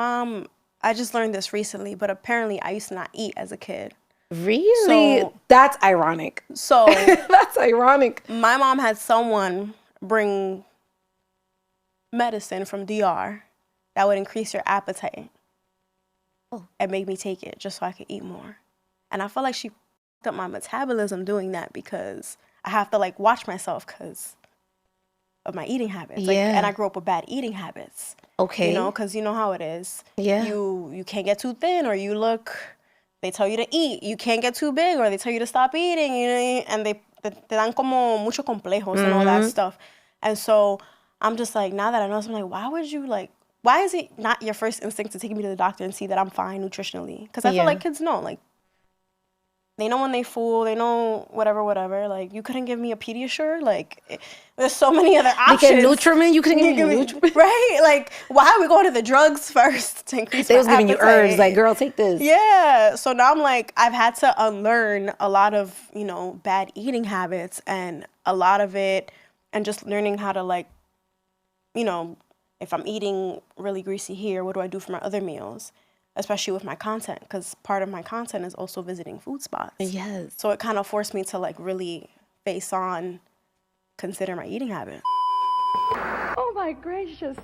I just learned this recently, but apparently I used to not eat as a kid. Really? That's ironic. So That's ironic. My mom had someone bring medicine from DR that would increase your appetite and make me take it just so I could eat more. And I feel like she fucked up my metabolism doing that because I have to like watch myself because of my eating habits. Like, and I grew up with bad eating habits. Okay. You know, because you know how it is. Yeah. You can't get too thin or you look, they tell you to eat. You can't get too big or they tell you to stop eating. You know, and they te dan como mucho complejos and all that stuff. And so I'm just like, now that I know this, I'm like, why is it not your first instinct to take me to the doctor and see that I'm fine nutritionally? Because I feel like kids know, like, they know when they fool, they know whatever. Like, you couldn't give me a Pediasure? Like, there's so many other options. Like a Nutriment? You couldn't give me Nutriment? Right? Like, why are we going to the drugs first to increase They my was giving you appetite? herbs, like, girl, take this. Yeah. So now I'm like, I've had to unlearn a lot of, you know, bad eating habits and a lot of it, and just learning how to, like, you know, if I'm eating really greasy here, what do I do for my other meals? Especially with my content, because part of my content is also visiting food spots. Yes. So it kind of forced me to like really face on, consider my eating habit. Oh my gracious.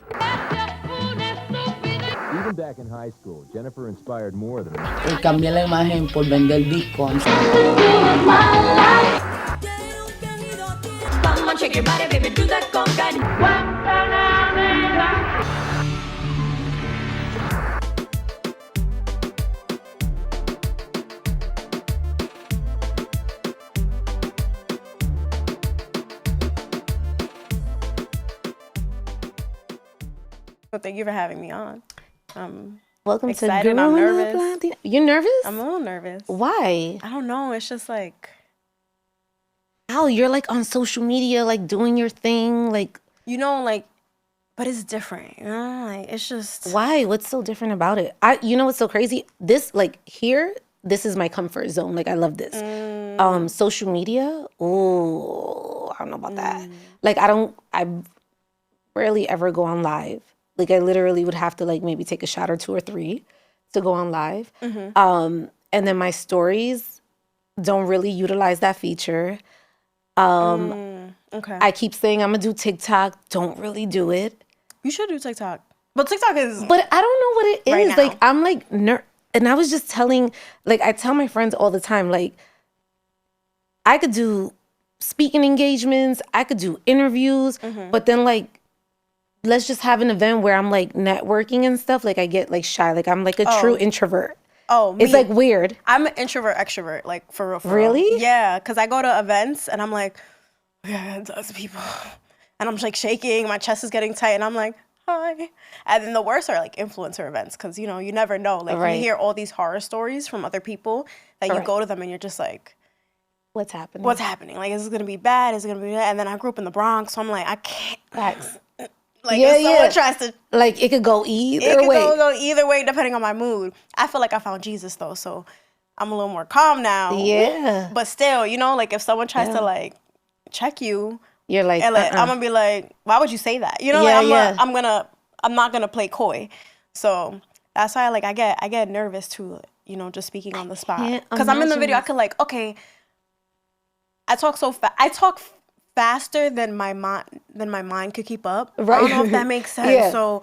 Even back in high school, Jennifer inspired more than Cambié la imagen por vender bitcoins. Come on, shake your body, baby, do that conga. So thank you for having me on. Welcome excited, to I'm Growing nervous. Up Latina. You're nervous? I'm a little nervous. Why? I don't know. It's just like, How? You're like on social media, like doing your thing, like. you know, like, but it's different. You know, like it's just. Why? What's so different about it? You know what's so crazy? This, like, here, this is my comfort zone. Like, I love this. Social media, oh, I don't know about that. Like, I rarely ever go on live. Like, I literally would have to, like, maybe take a shot or 2 or 3 to go on live. And then my stories don't really utilize that feature. Okay. I keep saying I'm gonna do TikTok, don't really do it. You should do TikTok. But TikTok is. But I don't know what it is. Right now. Like, I'm like, and I was just telling, like, I tell my friends all the time, like, I could do speaking engagements, I could do interviews, but then, like, let's just have an event where I'm, like, networking and stuff. Like, I get, like, shy. Like, I'm, like, a true introvert. Oh, it's, like, weird. I'm an introvert, extrovert, like, for real. Really? Yeah, because I go to events, and I'm like, yeah, those people. And I'm, like, shaking. My chest is getting tight, and I'm like, hi. And then the worst are, like, influencer events, because, you know, you never know. Like, you hear all these horror stories from other people that you go to them, and you're just like, what's happening? Like, is this going to be bad? Is it going to be bad? And then I grew up in the Bronx, so I'm like, I can't. Facts. Like, if someone tries to... Like, it could go either way. It could go either way, depending on my mood. I feel like I found Jesus, though, so I'm a little more calm now. Yeah. But still, you know, like, if someone tries to, like, check you... You're like, and, like, I'm going to be like, why would you say that? You know, like, I'm not going to play coy. So that's why, like, I get nervous, too, you know, just speaking on the spot. Because I'm in the video, I could, like, okay, I talk so fast. I talk faster than my mind could keep up. Right. I don't know if that makes sense. So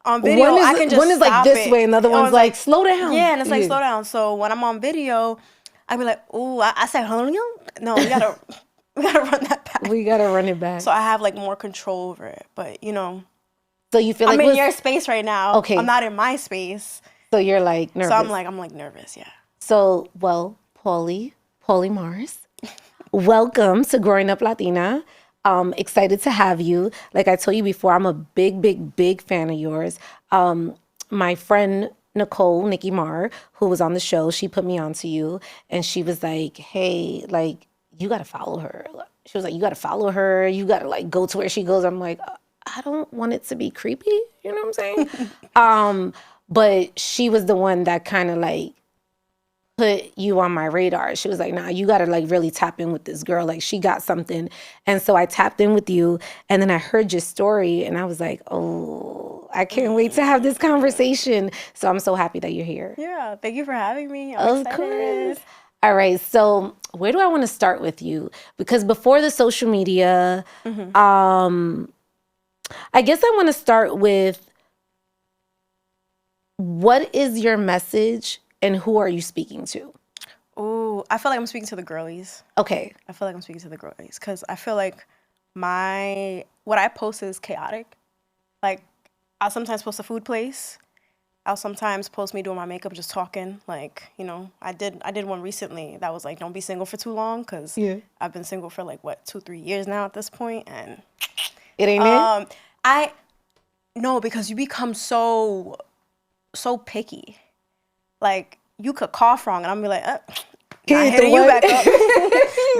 on video, I can just one is like this way, and the other one's like slow down. Yeah, and it's like slow down. So when I'm on video, I be like, ooh, I said, no, we gotta run that back. We gotta run it back. So I have like more control over it. But you know, so you feel like I'm in your space right now. Okay, I'm not in my space. So you're like nervous. So I'm like nervous. Yeah. So Paulie Mars. Welcome to Growing Up Latina. Excited to have you. Like I told you before, I'm a big fan of yours. My friend Nikki Marr, who was on the show, she put me on to you, and she was like, hey, like, you got to follow her. She was like, you got to follow her. You got to, like, go to where she goes. I'm like, I don't want it to be creepy. You know what I'm saying? But she was the one that kind of, like, put you on my radar. She was like, nah, you got to, like, really tap in with this girl. Like, she got something. And so I tapped in with you, and then I heard your story, and I was like, oh, I can't wait to have this conversation. So I'm so happy that you're here. Yeah, thank you for having me. I'm Of excited. course. All right. So where do I want to start with you? Because before the social media, I guess I want to start with what is your message and who are you speaking to? Ooh, I feel like I'm speaking to the girlies. Okay. I feel like I'm speaking to the girlies because I feel like what I post is chaotic. Like, I'll sometimes post a food place. I'll sometimes post me doing my makeup, just talking. Like, you know, I did one recently that was like, don't be single for too long, because I've been single for like, 2-3 years now at this point, and It ain't it? no, because you become so picky. Like, you could cough wrong, and I'm be like, not hitting you back up.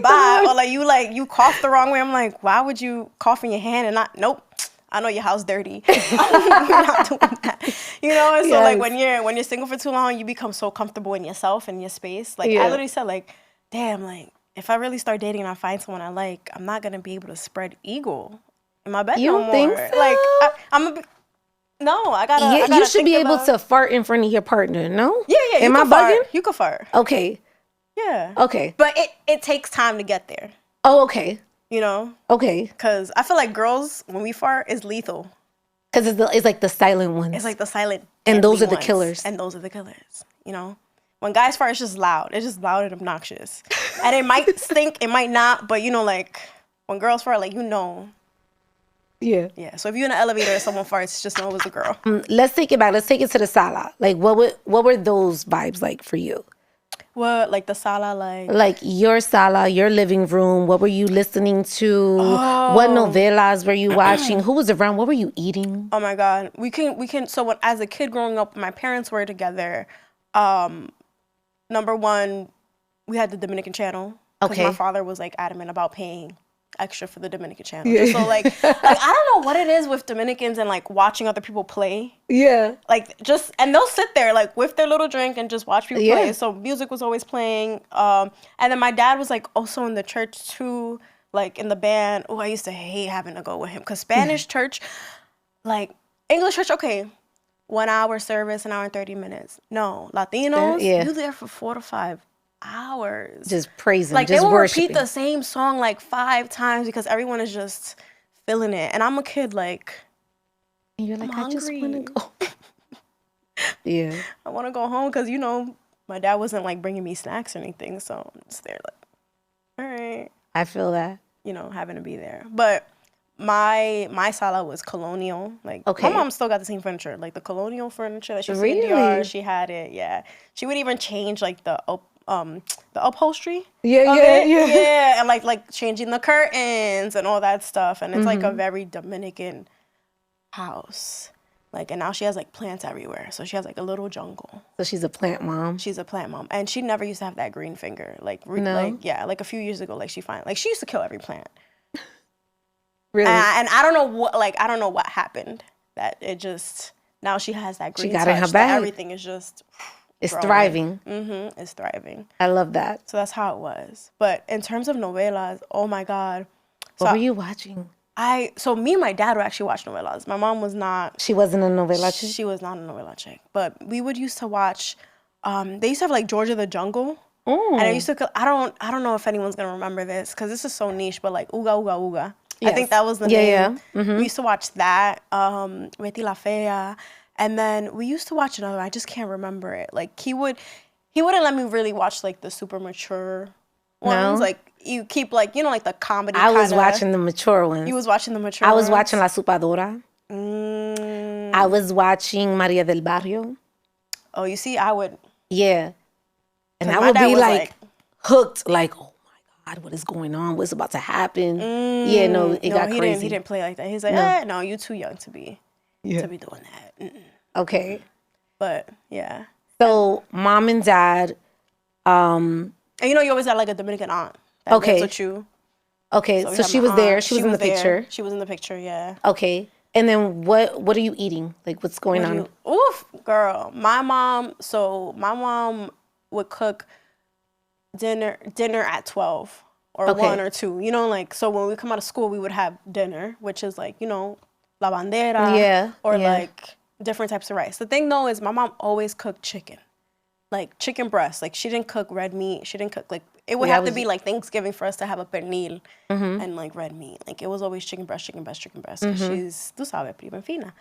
Bye. Or like you cough the wrong way. I'm like, why would you cough in your hand and not? Nope. I know your house dirty. You're not doing that. You know, and so like when you're single for too long, you become so comfortable in yourself and your space. Like I literally said, like, damn, like if I really start dating and I find someone I like, I'm not gonna be able to spread eagle in my bed You no don't more. think so? Like I gotta You should think be able about- to fart in front of your partner, no? Yeah, Am you I can fart. bugging? You can fart. Okay. Yeah. Okay. But it takes time to get there. Oh, okay. You know? Okay. Because I feel like girls, when we fart, is lethal. Because it's like the silent ones. It's like the silent And those deadly are the killers. And those are the killers, you know? When guys fart, it's just loud. It's just loud and obnoxious. And it might stink, it might not, but you know, like, when girls fart, like, you know. Yeah. Yeah, so if you're in an elevator and someone farts, just know it was a girl. Let's take it back. Let's take it to the sala. Like, what were those vibes like for you? What, like the sala, like? Like your sala, your living room. What were you listening to? What novelas were you watching? Who was around? What were you eating? Oh my God. We can, so when, as a kid growing up, my parents were together. Number one, we had the Dominican channel. Because my father was like adamant about paying extra for the Dominican channel. Just so like I don't know what it is with Dominicans and like watching other people play. Yeah. Like and they'll sit there like with their little drink and just watch people play. So music was always playing. And then my dad was like also in the church too, like in the band. Oh, I used to hate having to go with him because Spanish church, like English church, okay, 1 hour service, 1 hour and 30 minutes. No, Latinos, you there for 4 to 5 hours. Just praising, like just they will worshiping. repeat the same song like 5 times because everyone is just feeling it. And I'm a kid, like, and you're like, I'm I just hungry. want to go. Yeah. I want to go home because, you know, my dad wasn't like bringing me snacks or anything. So I'm just there like, all right. I feel that. You know, having to be there. But my sala was colonial. Like, my mom still got the same furniture. Like the colonial furniture that she used to get in DR, she had it, yeah. She would even change like the upholstery. Yeah. And like changing the curtains and all that stuff. And it's like a very Dominican house. Like, and now she has like plants everywhere. So she has like a little jungle. So she's a plant mom. She's a plant mom. And she never used to have that green finger. Like, No? like a few years ago, like she used to kill every plant. Really? And I don't know what happened. That it just, now she has that green She got touch. in her bag. Everything is just It's growing. thriving. It's thriving. I love that. So that's how it was. But in terms of novelas, oh my God. What were you watching? So me and my dad would actually watch novelas. My mom was not. She wasn't a novela chick? She was not a novela chick. But we would used to watch, they used to have like Georgia the Jungle. And I used to, I don't know if anyone's going to remember this because this is so niche, but like Uga Uga Uga. Yes. I think that was the name. Yeah. Mm-hmm. We used to watch that, Betty La Fea. And then we used to watch another, I just can't remember it. Like he wouldn't let me really watch like the super mature ones. No? Like you keep like, you know, like the comedy I was watching the mature ones. You was watching the mature I was ones? watching La Supadora. I was watching Maria del Barrio. Oh, you see, I would. Yeah. And I my would dad be was like hooked, like, oh my God, what is going on? What's about to happen? Yeah, no, it got crazy. He didn't play like that. He's like, no, you're too young to be doing that. Mm-mm. Okay. But yeah. So mom and dad, and you know, you always had like a Dominican aunt that lives with you. Okay, so she was there. She was in the picture. She was in the picture, yeah. Okay. And then what are you eating? Like, what's going on? Oof, girl. My mom would cook dinner at 12 or 1 or 2. You know, like, so when we come out of school, we would have dinner, which is like, you know, la bandera, or yeah. like different types of rice. The thing though is my mom always cooked chicken, like chicken breast. Like she didn't cook red meat. She didn't cook like it would have to be like Thanksgiving for us to have a pernil and like red meat. Like it was always chicken breast, chicken breast, chicken breast. Cause she's, tú sabes, prima fina.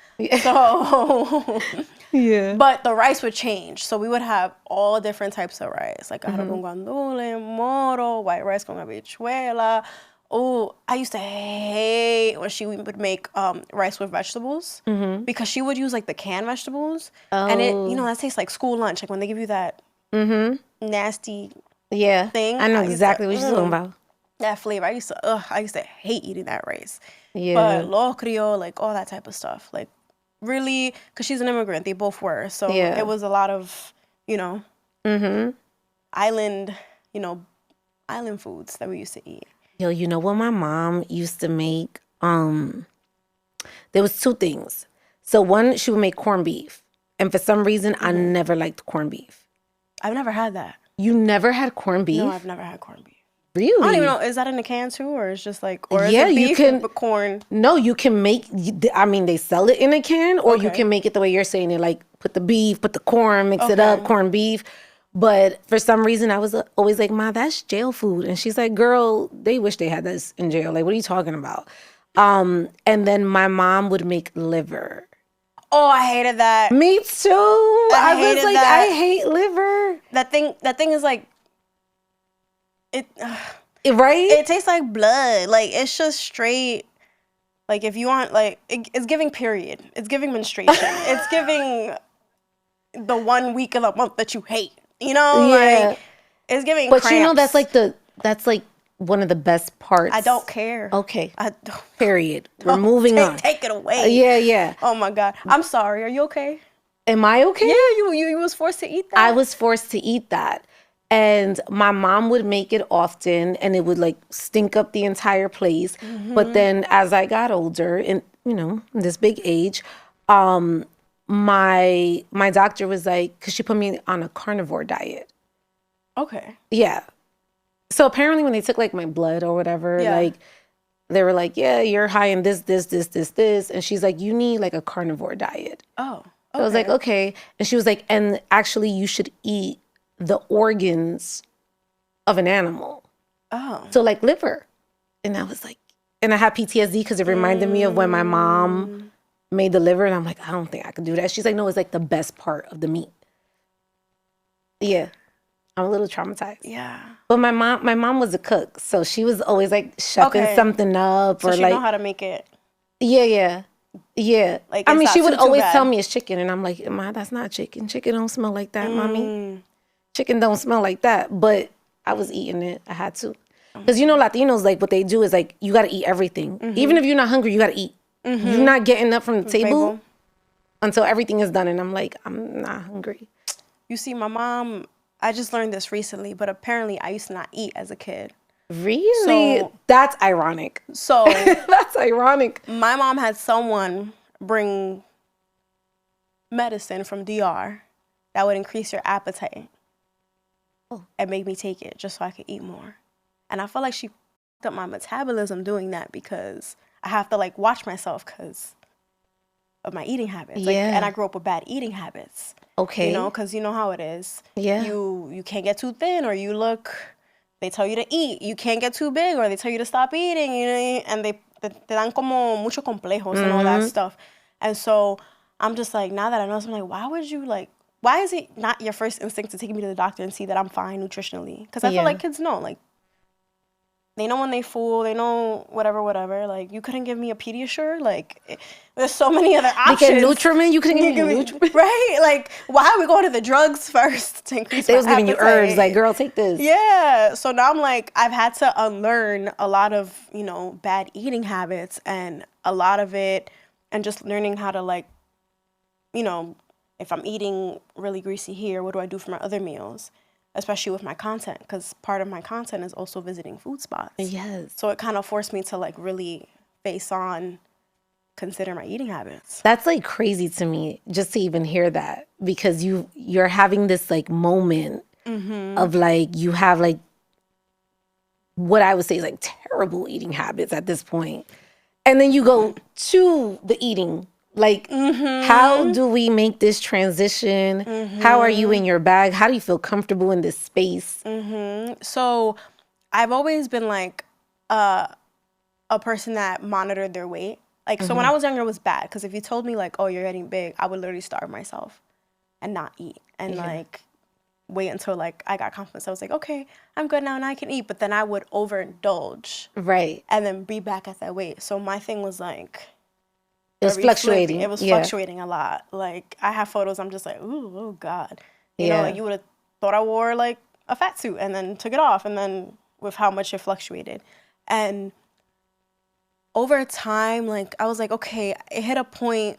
So Yeah. but the rice would change. So we would have all different types of rice, like arroz con guandule, moro, white rice con habichuela. Oh, I used to hate when she would make rice with vegetables because she would use like the canned vegetables. And it, you know, that tastes like school lunch. Like when they give you that nasty thing. I know exactly what you're talking about. That flavor. I used to hate eating that rice. Yeah. But locrio, like all that type of stuff. Like really, because she's an immigrant. They both were. So it was a lot of, you know, island foods that we used to eat. Yo, you know what my mom used to make? There was two things. So one, she would make corned beef. And for some reason, I never liked corned beef. I've never had that. You never had corned beef? No, I've never had corned beef. Really? I don't even know. Is that in a can too? Or is just like, or is Yeah, it beef you can. with corn? No, you can make, I mean, they sell it in a can, or you Okay. can make it the way you're saying it, like put the beef, put the corn, mix it up, corned beef. But for some reason, I was always like, Ma, that's jail food. And she's like, girl, they wish they had this in jail. Like, what are you talking about? And then my mom would make liver. Oh, I hated that. Me too. I was hated like, that. I hate liver. That thing is like, it Right? it tastes like blood. Like it's just straight. Like if you want, like it's giving period. It's giving menstruation. It's giving the 1 week of the month that you hate. You know, Yeah. like it's giving. But you know, cramps. that's like one of the best parts. I don't care. Okay. I don't. Period. We're moving on. Take it away. Yeah. Oh my God. I'm sorry. Are you okay? Am I okay? Yeah, you was forced to eat that. I was forced to eat that. And my mom would make it often and it would like stink up the entire place. But then as I got older and, you know, this big age, my doctor was like, because she put me on a carnivore diet. Okay. Yeah. So apparently when they took like my blood or whatever, Yeah. like they were like, yeah, you're high in this. And she's like, you need like a carnivore diet. Oh. So I was like, okay. And she was like, and actually you should eat the organs of an animal. Oh. So like liver. And I was like, and I had PTSD because it reminded me of when my mom made the liver. And I'm like, I don't think I could do that. She's like, no, it's like the best part of the meat. Yeah. I'm a little traumatized. Yeah. But my mom was a cook. So she was always like shucking something up So or she like, know how to make it. yeah. Like, I it's mean, not she would too always bad. tell me it's chicken. And I'm like, Ma, that's not chicken. Chicken don't smell like that, mommy. Chicken don't smell like that. But I was eating it. I had to. Because, you know, Latinos, like, what they do is, like, you got to eat everything. Even if you're not hungry, you got to eat. You're not getting up from the table until everything is done. And I'm like, I'm not hungry. You see, my mom, I just learned this recently, but apparently I used to not eat as a kid. Really? So- That's ironic. So That's ironic. my mom had someone bring medicine from DR that would increase your appetite and make me take it just so I could eat more. And I feel like she fucked up my metabolism doing that because I have to like watch myself because of my eating habits. Like, Yeah. and I grew up with bad eating habits. Okay. You know, because you know how it is. Yeah. You can't get too thin or you look, they tell you to eat. You can't get too big or they tell you to stop eating. You know, and te dan como mucho complejos and all that stuff. And so I'm just like, now that I know this, I'm like, why is it not your first instinct to take me to the doctor and see that I'm fine nutritionally? Because I feel like kids know, like, they know when they fool, they know whatever. Like, you couldn't give me a Pediasure? Like, there's so many other options. Like a Nutriment? You couldn't give me Nutriment? Right? Like, why are we going to the drugs first to increase They my was giving you appetite? herbs. Like, girl, take this. Yeah. So now I'm like, I've had to unlearn a lot of, you know, bad eating habits and a lot of it and just learning how to, like, you know, if I'm eating really greasy here, what do I do for my other meals? Especially with my content, because part of my content is also visiting food spots. Yes. So it kind of forced me to like really face on, consider my eating habits. That's like crazy to me just to even hear that, because you're having this like moment of like, you have like what I would say is like terrible eating habits at this point. And then you go to the eating. Like, how do we make this transition? How are you in your bag? How do you feel comfortable in this space? So I've always been like a person that monitored their weight. Like, so when I was younger, it was bad. Because if you told me, like, oh, you're getting big, I would literally starve myself and not eat. And, like, wait until, like, I got confidence. I was like, okay, I'm good now and I can eat. But then I would overindulge. Right. And then be back at that weight. So my thing was, like... It was fluctuating. It was fluctuating a lot. Like, I have photos, I'm just like, ooh, oh, God. You know, like, you would have thought I wore, like, a fat suit and then took it off. And then with how much it fluctuated. And... over time, like, I was like, okay, it hit a point,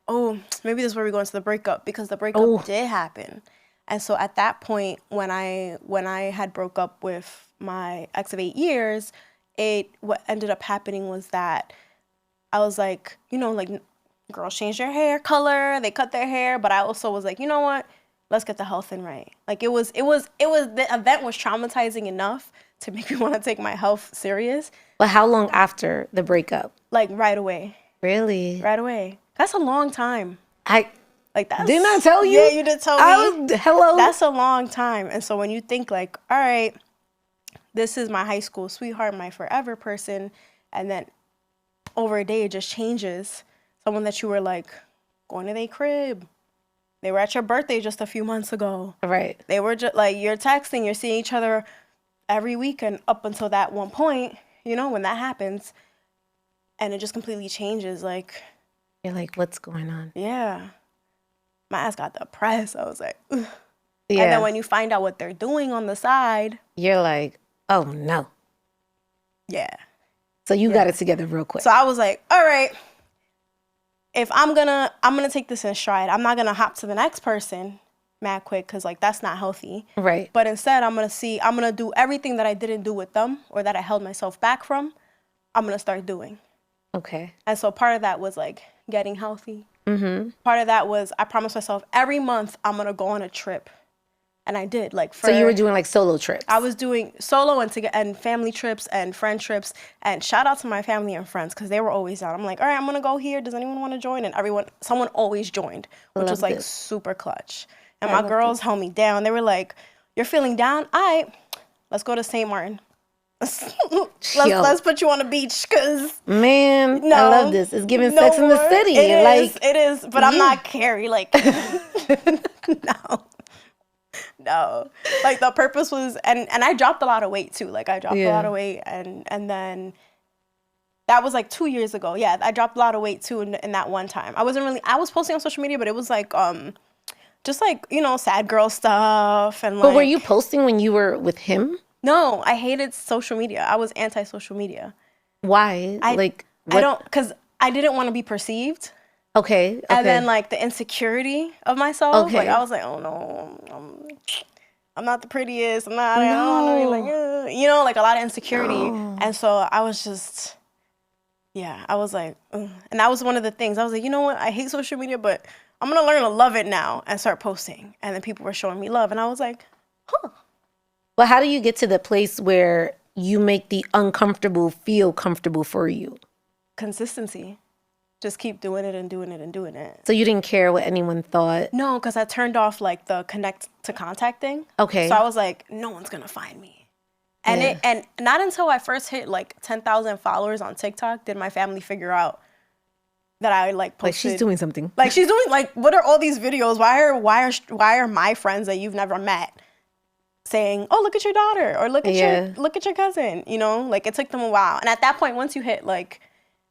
maybe this is where we go into the breakup, because the breakup did happen. And so at that point, when I had broke up with my ex of 8 years, what ended up happening was that I was like, you know, like, girls change their hair color, they cut their hair, but I also was like, you know what? Let's get the health in right. Like, the event was traumatizing enough to make me want to take my health serious. But how long after the breakup? Like, right away. Really? Right away. That's a long time. Didn't I tell you? Yeah, you did tell me. Hello? That's a long time. And so when you think, like, all right, this is my high school sweetheart, my forever person, and then over a day it just changes. Someone that you were, like, going to their crib. They were at your birthday just a few months ago. Right. They were just, like, you're texting, you're seeing each other every weekend up until that one point. You know, when that happens, and it just completely changes, like... You're like, what's going on? Yeah. My ass got depressed. I was like, ugh. Yeah. And then when you find out what they're doing on the side... You're like, oh, no. Yeah. So you got it together real quick. So I was like, all right, if I'm gonna take this in stride. I'm not gonna hop to the next person mad quick, because, like, that's not healthy. Right. But instead, I'm gonna do everything that I didn't do with them, or that I held myself back from, I'm gonna start doing. Okay. And so part of that was, like, getting healthy. Mm-hmm. Part of that was I promised myself every month I'm gonna go on a trip. And I did. Like, so you were doing, like, solo trips? I was doing solo and family trips and friend trips. And shout out to my family and friends, because they were always down. I'm like, all right, I'm gonna go here. Does anyone want to join? And someone always joined, which was, like, super clutch. And my girls held me down. They were like, you're feeling down? All right, let's go to St. Martin. let's put you on the beach, because... Man, I love this. It's giving Sex in the City. It is. But I'm not Carrie. Like, no. Like, the purpose was... And I dropped a lot of weight, too. Like, I dropped a lot of weight. And then... That was, like, 2 years ago. Yeah, I dropped a lot of weight, too, in that one time. I was posting on social media, but it was, like... just, like, you know, sad girl stuff and, like... But were you posting when you were with him? No, I hated social media. I was anti-social media. Why? Because I didn't want to be perceived. Okay. And then, like, the insecurity of myself. Okay. Like, I was like, oh, no, I'm not the prettiest. I don't want to be like, you know, like, a lot of insecurity. Oh. And so I was just, I was like, ugh. And that was one of the things. I was like, you know what? I hate social media, but I'm going to learn to love it now and start posting. And then people were showing me love. And I was like, huh. Well, how do you get to the place where you make the uncomfortable feel comfortable for you? Consistency. Just keep doing it and doing it and doing it. So you didn't care what anyone thought? No, because I turned off, like, the connect to contact thing. Okay. So I was like, no one's going to find me. And and not until I first hit, like, 10,000 followers on TikTok did my family figure out that I, like, posted. Like, she's doing something. Like, she's doing, like, what are all these videos? Why are my friends that you've never met saying, oh, look at your daughter, or look at your cousin, you know? Like, it took them a while. And at that point, once you hit, like,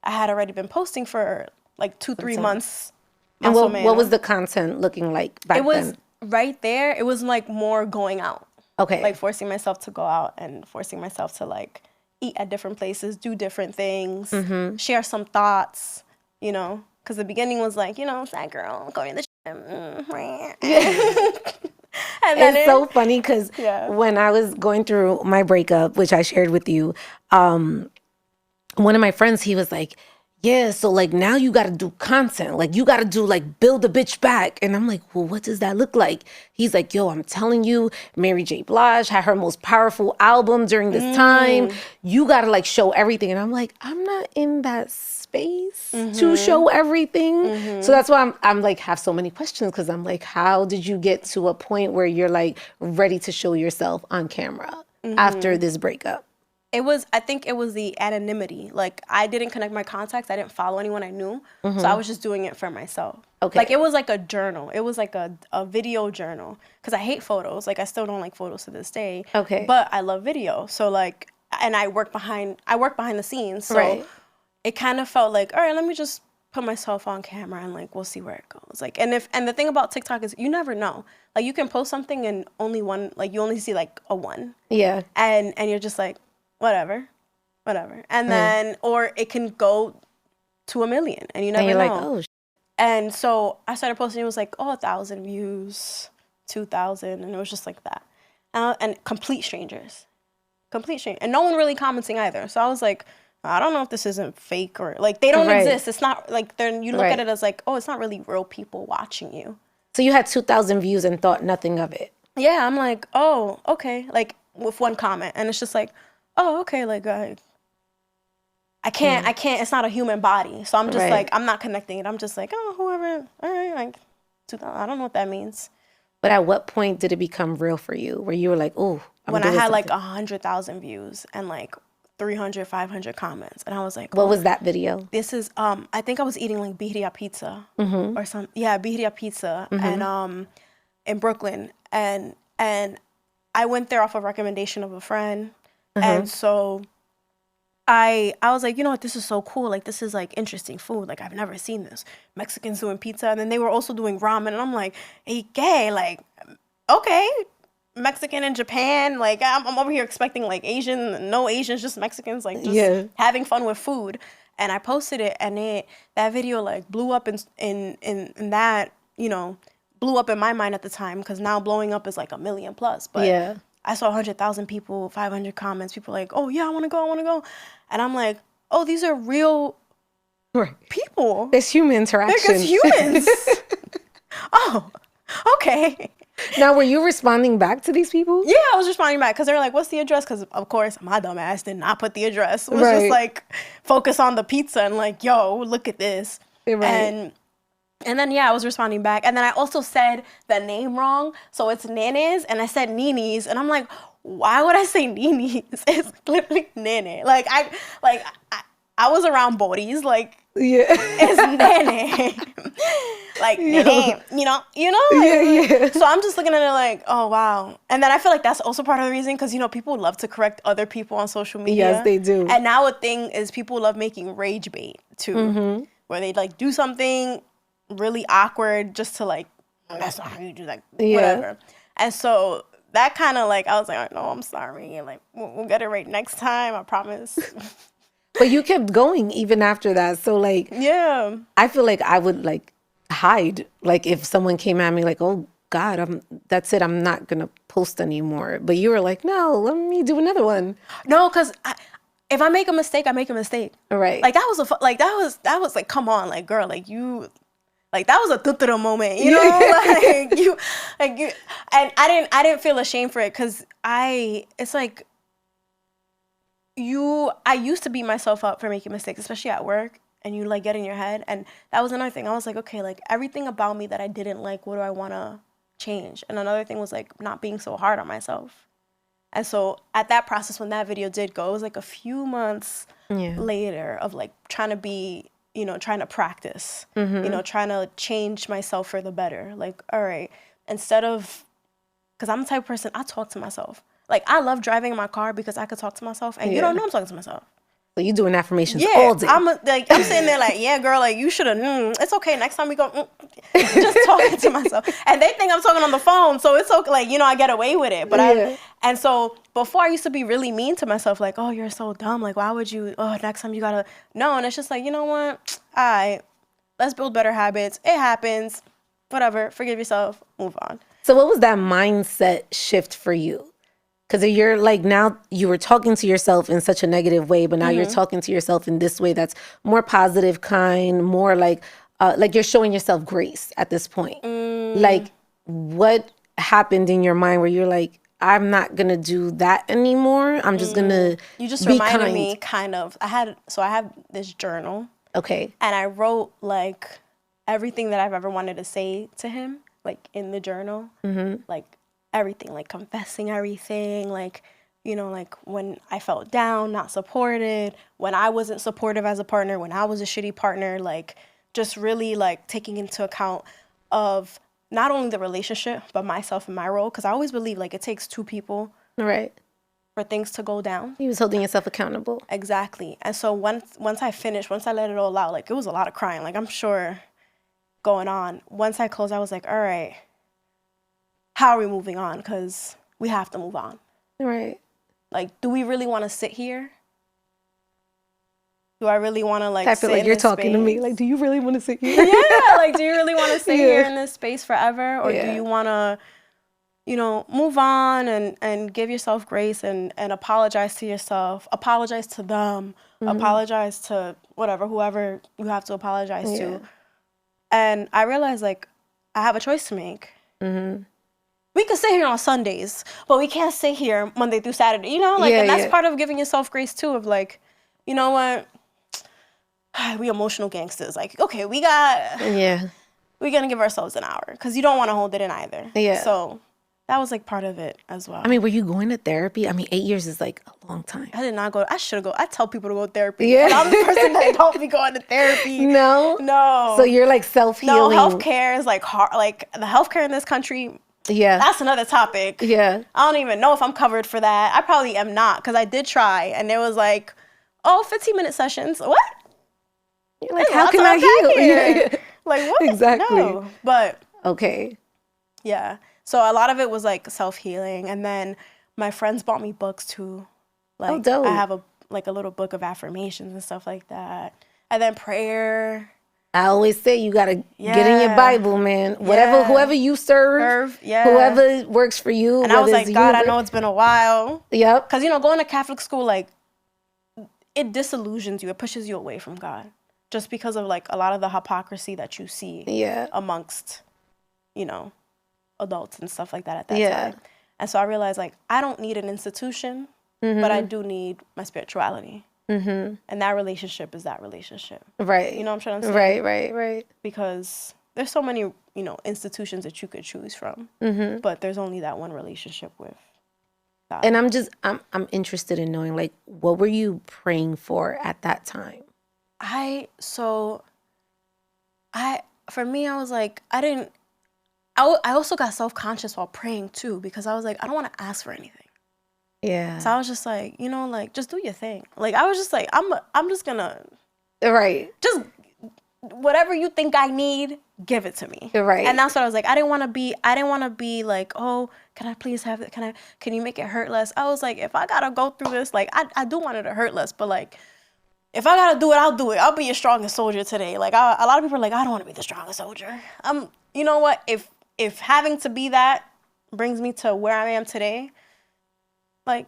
I had already been posting for, like, 2-3 months. And what was the content looking like back then? It was right there. It was, like, more going out. Okay. Like, forcing myself to go out and forcing myself to, like, eat at different places, do different things, share some thoughts, you know? Because the beginning was like, you know, sad girl, going to the gym. And then it's so funny because when I was going through my breakup, which I shared with you, one of my friends, he was like, Yeah, so like now you got to do content. Like you got to do like build a bitch back. And I'm like, well, what does that look like? He's like, yo, I'm telling you, Mary J. Blige had her most powerful album during this time. You got to like show everything. And I'm like, I'm not in that space to show everything. So that's why I'm like have so many questions, because I'm like, how did you get to a point where you're like ready to show yourself on camera after this breakup? I think it was the anonymity. Like, I didn't connect my contacts. I didn't follow anyone I knew. So I was just doing it for myself. Okay. Like, it was like a journal. It was like a video journal. Because I hate photos. Like, I still don't like photos to this day. Okay. But I love video. So, like, and I work behind the scenes. So it kind of felt like, all right, let me just put myself on camera and, like, we'll see where it goes. Like, and the thing about TikTok is you never know. Like, you can post something and you only see, like, a 1. Yeah. And you're just like, whatever. And then, or it can go to 1 million and you never know. Like, oh, and so I started posting, it was like, 1,000 views, 2,000, and it was just like that. And complete strangers. And no one really commenting either. So I was like, I don't know if this isn't fake or, like, they don't exist. It's not, like, you look at it as like, oh, it's not really real people watching you. So you had 2,000 views and thought nothing of it? Yeah, I'm like, oh, okay. Like, with one comment. And it's just like, oh, okay, like, I can't, it's not a human body. So I'm just like, I'm not connecting it. I'm just like, oh, whoever, all right, like, 2,000, I don't know what that means. But at what point did it become real for you, where you were like, oh, when I had like 100,000 views and like 300, 500 comments. And I was like, what was that video? This is, I think I was eating like birria pizza or something. Yeah, birria pizza and in Brooklyn. And I went there off a recommendation of a friend. And so I was like, you know what, this is so cool. Like, this is like interesting food. Like, I've never seen this. Mexicans doing pizza. And then they were also doing ramen. And I'm like, hey, gay, like, okay. Mexican in Japan. Like, I'm over here expecting like Asian, no Asians, just Mexicans, like just having fun with food. And I posted it, and that video like blew up in that, you know, blew up in my mind at the time, because now blowing up is like 1 million plus. But I saw 100,000 people, 500 comments. People like, oh, yeah, I want to go. And I'm like, oh, these are real people. There's human interaction. There's humans. Oh, okay. Now, were you responding back to these people? Yeah, I was responding back, because they were like, what's the address? Because, of course, my dumb ass did not put the address. It was just like, focus on the pizza and like, yo, look at this. And then, I was responding back. And then I also said the name wrong. So it's Nenes, and I said Ninis. And I'm like, why would I say Ninis? It's literally Nene. Like, I was around Boris. Like, it's Nene. Like, Nene, you know? Like, so I'm just looking at it like, oh, wow. And then I feel like that's also part of the reason, because, you know, people love to correct other people on social media. Yes, they do. And now a thing is people love making rage bait, too. Where they, like, do something really awkward just to like, that's not how you do that, whatever. And so that kind of like, I was like, oh, no, I'm sorry, like, we'll get it right next time, I promise. But you kept going even after that. So like, I feel like I would like hide, like if someone came at me like, oh God, that's it, I'm not gonna post anymore. But you were like, no, let me do another one. No, because if I make a mistake, I make a mistake. Right. Like that was like, come on, like, girl, like you, like that was a tuturo moment, you know, like you, and I didn't feel ashamed for it, because it's like, I used to beat myself up for making mistakes, especially at work, and you like get in your head. And that was another thing. I was like, okay, like everything about me that I didn't like, what do I want to change? And another thing was like not being so hard on myself. And so at that process, when that video did go, it was like a few months later of like trying to be, you know, trying to practice, you know, trying to change myself for the better. Like, all right, instead of, because I'm the type of person, I talk to myself. Like, I love driving in my car because I could talk to myself, and you don't know I'm talking to myself. So you doing affirmations all day. I'm sitting there like, yeah, girl, like you should have, it's okay. Next time we go, just talking to myself. And they think I'm talking on the phone, so it's okay. Like, you know, I get away with it. But and so before I used to be really mean to myself, like, oh, you're so dumb. Like, why would you, next time you gotta, no. And it's just like, you know what? All right, let's build better habits. It happens. Whatever. Forgive yourself. Move on. So what was that mindset shift for you? Because you're like, now you were talking to yourself in such a negative way, but now you're talking to yourself in this way that's more positive, kind, more like you're showing yourself grace at this point. Like, what happened in your mind where you're like, I'm not gonna do that anymore. I'm just gonna You just be reminded kind. me kind of. I have this journal. Okay. And I wrote like everything that I've ever wanted to say to him, like in the journal, like everything, like confessing everything, like, you know, like when I felt down, not supported, when I wasn't supportive as a partner, when I was a shitty partner, like just really like taking into account of not only the relationship, but myself and my role. Cause I always believe like it takes two people Right. for things to go down. He was holding yourself accountable. Exactly. And so once I finished, once I let it all out, like it was a lot of crying, like I'm sure going on. Once I closed, I was like, all right, how are we moving on? Because we have to move on. Right. Like, do we really want to sit here? Do I really want to like I feel sit like in you're this talking to me. space? Like, do you really want to sit here? Yeah, like do you really want to sit Yeah. here in this space forever? Or do Yeah. you want to, you know, move on and give yourself grace and apologize to yourself, apologize to them, apologize to whoever you have to apologize Yeah. to. And I realized like I have a choice to make. We could sit here on Sundays, but we can't sit here Monday through Saturday, you know? Like, Yeah, and that's yeah. part of giving yourself grace too, of like, you know what? We emotional gangsters. Like, okay, Yeah. we're gonna give ourselves an hour because you don't want to hold it in either. Yeah. So that was like part of it as well. I mean, were you going to therapy? I mean, 8 years is like a long time. I did not go. I should go. I tell people to go to therapy. Yeah. But I'm the person that don't be going to therapy. No? No. So you're like no, self-healing. healthcare is like hard. Like the healthcare in this country, Yeah. that's another topic. Yeah. I don't even know if I'm covered for that. I probably am not because I did try and there was like, 15-minute sessions. What? You're like, There's how lots can to I unpack heal? here. Yeah. Like what? Exactly. No. But Okay. yeah. So a lot of it was like self-healing. And then my friends bought me books too. Like dope. I have a little book of affirmations and stuff like that. And then prayer. I always say you gotta get in your Yeah. Bible, man. Yeah. Whoever you serve, Yeah. whoever works for you. And I was whether like, it's God, I univer- know it's been a while. Yep. Because, you know, going to Catholic school, like, it disillusions you. It pushes you away from God. Just because of, like, a lot of the hypocrisy that you see Yeah. amongst, you know, adults and stuff like that at that Yeah. time. And so I realized, like, I don't need an institution, but I do need my spirituality. And that relationship is that relationship. Right. You know what I'm trying to say? Right. Because there's so many, you know, institutions that you could choose from. But there's only that one relationship with God. And I'm interested in knowing, like, what were you praying for at that time? For me, I was like, I also got self-conscious while praying too, because I was like, I don't want to ask for anything. Yeah. So I was just like, you know, like, just do your thing. Like, I was just like, I'm just gonna, Right. just whatever you think I need, give it to me. Right. And that's what I was like. I didn't want to be like, oh, can I please have it? Can you make it hurt less? I was like, if I gotta go through this, like, I do want it to hurt less, but like, if I gotta do it, I'll do it. I'll be your strongest soldier today. Like, a lot of people are like, I don't want to be the strongest soldier. You know what? If having to be that brings me to where I am today, like,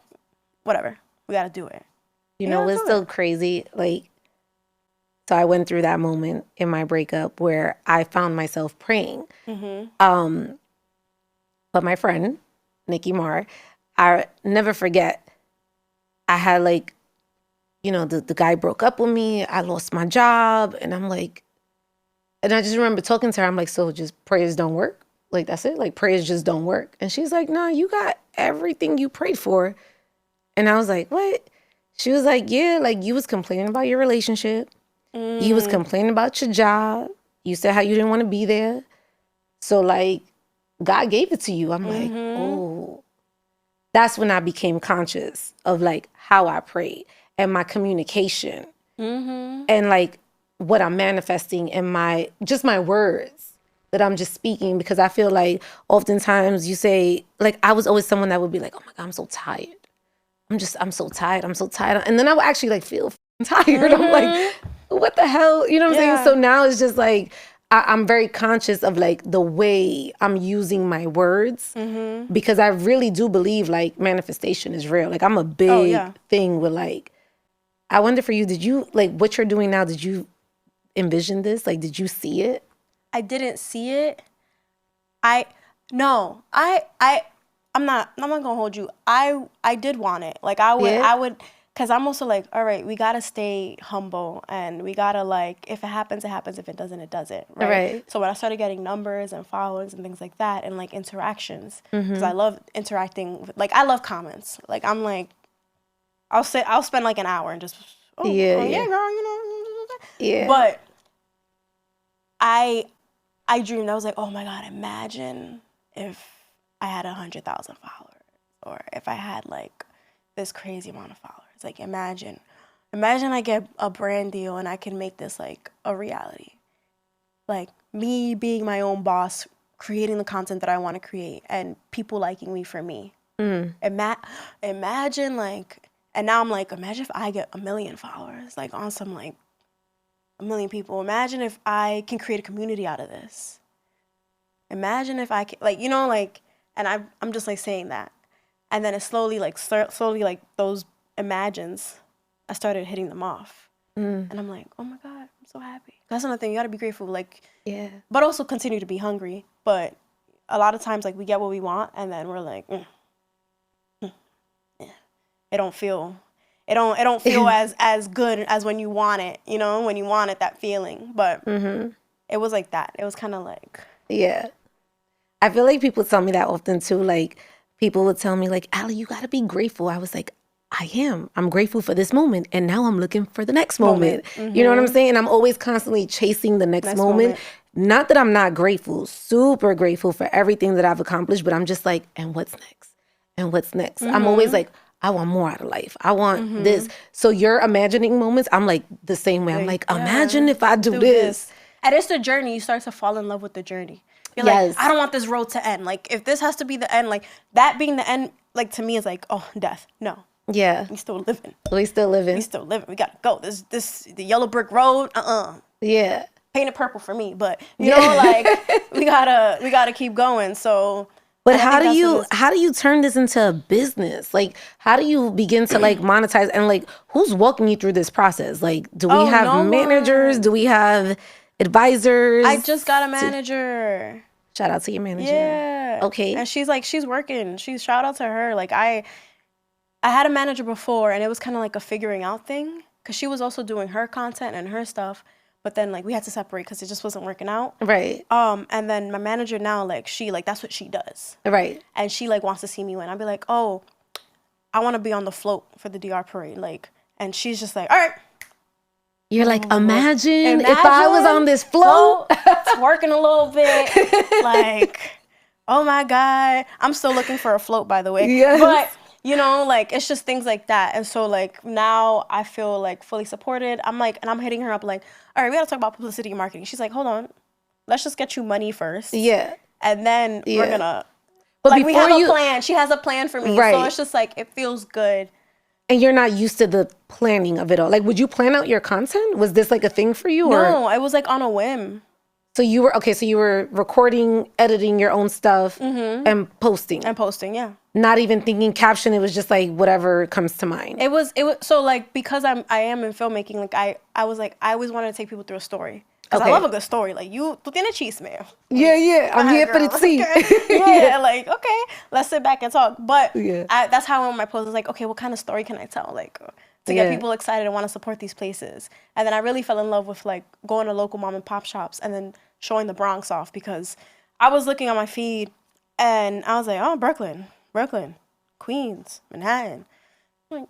whatever, we gotta do it. You know what's so crazy? Like, so I went through that moment in my breakup where I found myself praying. But my friend, Nikki Marr, I never forget, I had like, you know, the guy broke up with me. I lost my job. And I'm like, and I just remember talking to her. I'm like, so just prayers don't work? Like, that's it? Like, prayers just don't work? And she's like, nah, you got everything you prayed for. And I was like, what? She was like, yeah, like, you was complaining about your relationship. You was complaining about your job. You said how you didn't want to be there. So, like, God gave it to you. I'm like, oh. That's when I became conscious of, like, how I prayed and my communication. And, like, what I'm manifesting in my words that I'm just speaking. Because I feel like oftentimes you say, like, I was always someone that would be like, oh, my God, I'm so tired. I'm so tired. I'm so tired. And then I would actually, like, feel tired. I'm like, what the hell? You know what I'm saying? So now it's just like, I'm very conscious of like the way I'm using my words because I really do believe like manifestation is real. Like I'm a big thing with like, I wonder for you, did you like what you're doing now? Did you envision this? Like, did you see it? I didn't see it. I'm not gonna hold you. I did want it. Like I would, cause I'm also like, all right, we gotta stay humble and we gotta like, if it happens, it happens. If it doesn't, it doesn't. Right. So when I started getting numbers and followers and things like that and like interactions, cause I love interacting with, like I love comments. Like I'm like, I'll spend like an hour and just, yeah, girl, you know. Yeah. But I dreamed, I was like, oh my God, imagine if I had 100,000 followers or if I had like this crazy amount of followers. Like imagine I get a brand deal and I can make this like a reality. Like me being my own boss, creating the content that I want to create and people liking me for me. Imagine like, and now I'm like, imagine if I get 1 million followers, like on some like 1 million people. Imagine if I can create a community out of this. Imagine if I can, like, you know, like, and I'm just like saying that. And then it slowly like those imagines, I started hitting them off. And I'm like, oh my God, I'm so happy. That's another thing, you gotta be grateful, like, but also continue to be hungry. But a lot of times, like, we get what we want, and then we're like, it don't feel as good as when you want it, you know, when you want it, that feeling. But it was like that. It was kind of like. Yeah. I feel like people tell me that often too. Like people would tell me like, Allie, you gotta be grateful. I was like, I am. I'm grateful for this moment. And now I'm looking for the next moment. You know what I'm saying? And I'm always constantly chasing the next moment. Not that I'm not grateful, super grateful for everything that I've accomplished, but I'm just like, and what's next? And what's next? I'm always like, I want more out of life. I want this. So you're imagining moments. I'm like the same way. I'm like, imagine if I do this. And it's the journey. You start to fall in love with the journey. You're like, I don't want this road to end. Like, if this has to be the end, like that being the end, like to me is like, oh, death. No. Yeah. We still living. We still living. We gotta go. The yellow brick road. Yeah. Paint it purple for me, but you know, like we gotta keep going. So. But how do you turn this into a business? Like, how do you begin to like monetize and like who's walking you through this process? Like, do we have managers? Do we have advisors? I just got a manager. Shout out to your manager. Yeah. Okay. And she's working. Shout out to her. Like I had a manager before and it was kind of like a figuring out thing because she was also doing her content and her stuff. But then like we had to separate because it just wasn't working out. Right. And then my manager now, like she like that's what she does. Right. And she like wants to see me win. I'd be like, oh, I want to be on the float for the DR parade. Like, and she's just like, all right. You're like, imagine if I was on this float. Twerking a little bit. Like, oh my God. I'm still looking for a float, by the way. Yes. But you know, like, it's just things like that. And so, like, now I feel, like, fully supported. I'm, like, and I'm hitting her up, like, all right, we got to talk about publicity and marketing. She's like, hold on. Let's just get you money first. Yeah. And then we're going to, like, we have a plan. She has a plan for me. Right. So it's just, like, it feels good. And you're not used to the planning of it all. Like, would you plan out your content? Was this, like, a thing for you? No, it was, like, on a whim. So you were recording, editing your own stuff and posting. And posting, yeah. Not even thinking caption, it was just like whatever comes to mind. It was so like because I am in filmmaking, like I was like I always wanted to take people through a story. Because I love a good story. Like tú tienes chisme. Yeah. I'm here for the tea. Yeah, like okay, let's sit back and talk. But that's how I went my post was like, okay, what kind of story can I tell? Like to get people excited and want to support these places. And then I really fell in love with like going to local mom and pop shops and then showing the Bronx off because I was looking on my feed and I was like, oh, Brooklyn, Queens, Manhattan. I'm like,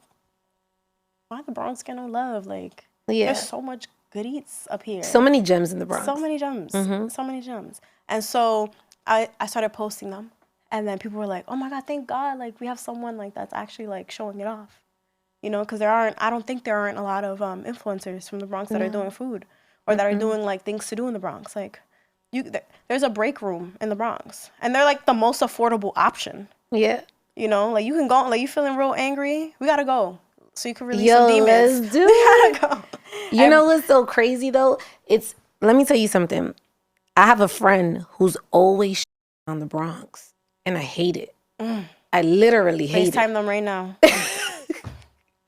why the Bronx get no love? Like, there's so much good eats up here. So many gems in the Bronx. So many gems. So many gems. And so I started posting them. And then people were like, oh my God, thank God. Like, we have someone like that's actually like showing it off. You know, because I don't think there aren't a lot of influencers from the Bronx that are doing food or that are doing like things to do in the Bronx. Like, there's a break room in the Bronx. And they're like the most affordable option. Yeah. You know, like you can go, like you feeling real angry, we gotta go. So you can release some demons. Let's do it. We gotta go. You know what's so crazy though? Let me tell you something. I have a friend who's always on the Bronx, and I hate it. I literally hate FaceTime it. them right now.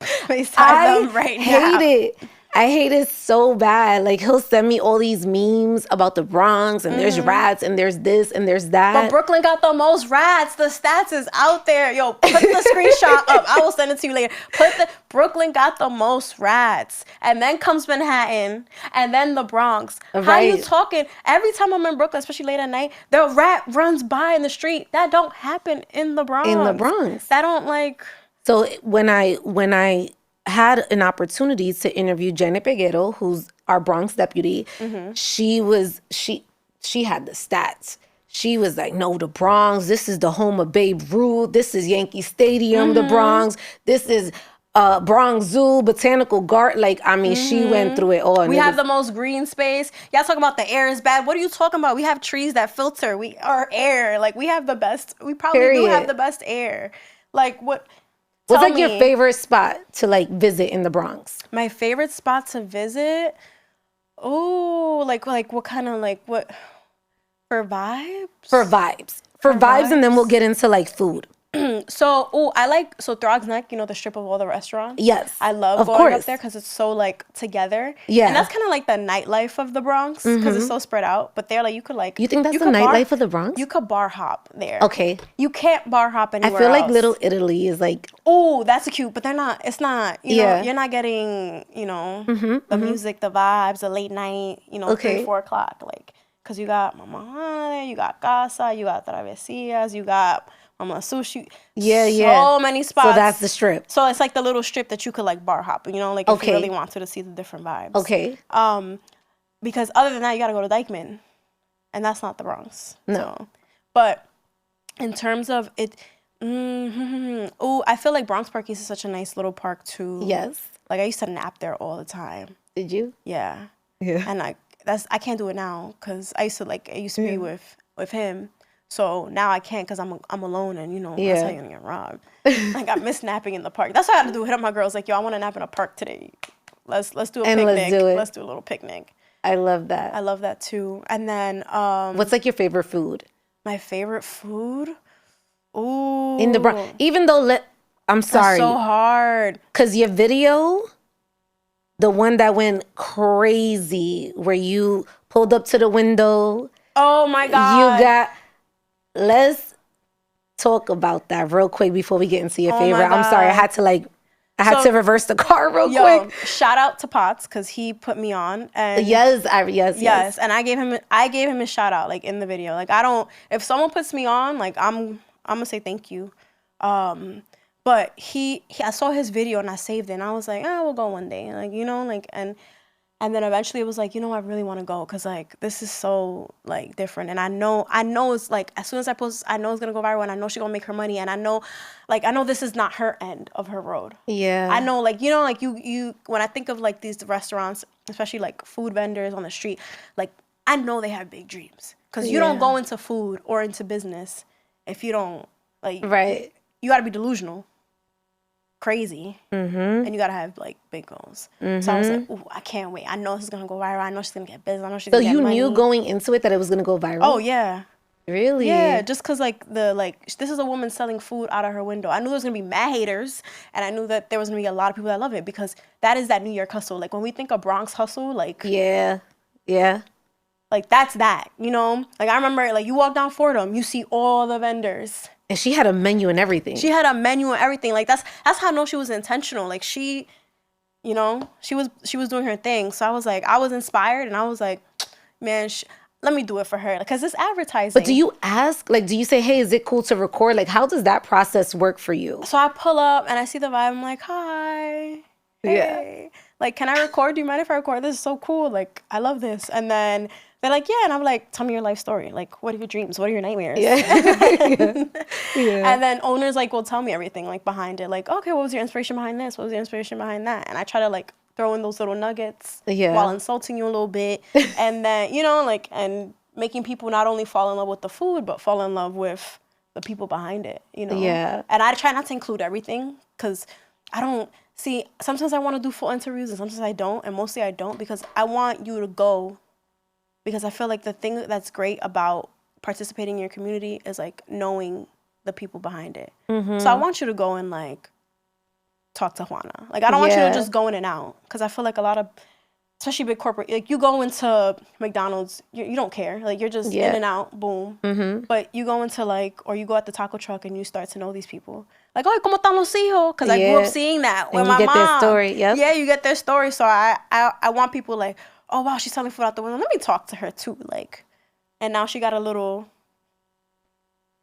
FaceTime I them right hate now. it. I hate it so bad. Like, he'll send me all these memes about the Bronx, and there's rats, and there's this, and there's that. But Brooklyn got the most rats. The stats is out there. Yo, put the screenshot up. I will send it to you later. Brooklyn got the most rats. And then comes Manhattan. And then the Bronx. How Right. you talking? Every time I'm in Brooklyn, especially late at night, the rat runs by in the street. That don't happen in the Bronx. In the Bronx. That don't like... So when I had an opportunity to interview Janet Peguero, who's our Bronx deputy, she had the stats. She was like, no, the Bronx, this is the home of Babe Ruth. This is Yankee Stadium, the Bronx. This is Bronx Zoo, Botanical Garden. Like, I mean, she went through it all. We have the most green space. Y'all talking about the air is bad. What are you talking about? We have trees that filter. Our air. Like, we have the best. We probably do have the best air. Like, what... What's Tell like your me. favorite spot to like visit in the Bronx? My favorite spot to visit? Oh, like what kind of like what for vibes? For vibes. For vibes, and then we'll get into like food. So, I like Throg's Neck, you know, the strip of all the restaurants. Yes, I love of going course. up there because it's so like together. Yeah. And that's kind of like the nightlife of the Bronx because it's so spread out. But there, like, you could like... You think that's the could nightlife of the Bronx? You could bar hop there. Okay. You can't bar hop I anywhere feel like else. Little Italy is like... Oh, that's cute, but it's not, you Yeah. know, you're not getting, you know, the music, the vibes, the late night, you know, Okay. 3, 4 o'clock, like, because you got Mama Juana, you got Casa, you got Travesias, you got Mama Sushi. So many spots. So that's the strip. So it's like the little strip that you could, like, bar hop, you know, like, if you really want to see the different vibes. Okay. Because other than that, you got to go to Dykeman, and that's not the Bronx. No. So. But in terms of it... Oh, I feel like Bronx Park is such a nice little park too. Yes. Like I used to nap there all the time. Did you? Yeah. Yeah. And like I can't do it now because I used to be with him. So now I can't because I'm alone and you know that's how you're gonna get robbed. Like I miss napping in the park. That's what I had to do. Hit up my girls like, yo, I want to nap in a park today. Let's do a picnic. Let's do a little picnic. I love that. I love that too. And then What's like your favorite food? My favorite food? Ooh. In the Bronx. Even though, I'm sorry. That's so hard. Because your video, the one that went crazy, where you pulled up to the window. Oh my God. Let's talk about that real quick before we get into your favorite. I'm sorry. I had to reverse the car real quick. Shout out to Potts because he put me on. And Yes. And I gave him a shout out like in the video. Like if someone puts me on, like I'm gonna say thank you. But I saw his video and I saved it and I was like, we'll go one day. Like, you know, like and then eventually it was like, you know, I really want to go because like this is so like different. And I know it's like as soon as I post, I know it's gonna go viral and I know she's gonna make her money and I know this is not her end of her road. Yeah. I know, like, you know, like you when I think of like these restaurants, especially like food vendors on the street, like I know they have big dreams because you don't go into food or into business if you don't like. Right. You got to be delusional, crazy, and you got to have like big goals. So I was like, ooh, I can't wait. I know this is gonna go viral. I know she's gonna get business. I know she's So gonna get money. you knew going into it that it was gonna go viral? Oh yeah. Really? Yeah, just because, this is a woman selling food out of her window. I knew there was going to be mad haters, and I knew that there was going to be a lot of people that love it because that is that New York hustle. Like, when we think of Bronx hustle, like... Yeah. Like, that's that, you know? Like, I remember, like, you walk down Fordham, you see all the vendors. And she had a menu and everything. She had a menu and everything. Like, that's how I know she was intentional. Like, she, you know, she was doing her thing. So I was like, I was inspired, and I was like, man, let me do it for her because it's advertising. But do you ask, like, do you say, hey, is it cool to record? Like, how does that process work for you? So I pull up and I see the vibe. I'm like, hi. Hey. Like, can I record? Do you mind if I record? This is so cool. Like, I love this. And then they're like, yeah. And I'm like, tell me your life story. Like, what are your dreams? What are your nightmares? And then owners, like, will tell me everything, like, behind it. Like, okay, what was your inspiration behind this? What was your inspiration behind that? And I try to, like, throw in those little nuggets while insulting you a little bit. And then, you know, like, and making people not only fall in love with the food, but fall in love with the people behind it, you know? Yeah. And I try not to include everything because I don't, see, sometimes I want to do full interviews and sometimes I don't. And mostly I don't because I want you to go because I feel like the thing that's great about participating in your community is like knowing the people behind it. So I want you to go and like talk to Juana. Like I don't want you to just go in and out, because I feel like a lot of, especially big corporate, like you go into McDonald's, you don't care. Like you're just in and out, boom. But you go into like, or you go at the taco truck and you start to know these people. Like, oh, ¿cómo están los hijos? Because I grew up seeing that with my mom. You get their story, Yeah, you get their story. So I want people like, oh, wow, she's selling food out the window. Let me talk to her too. Like, and now she got a little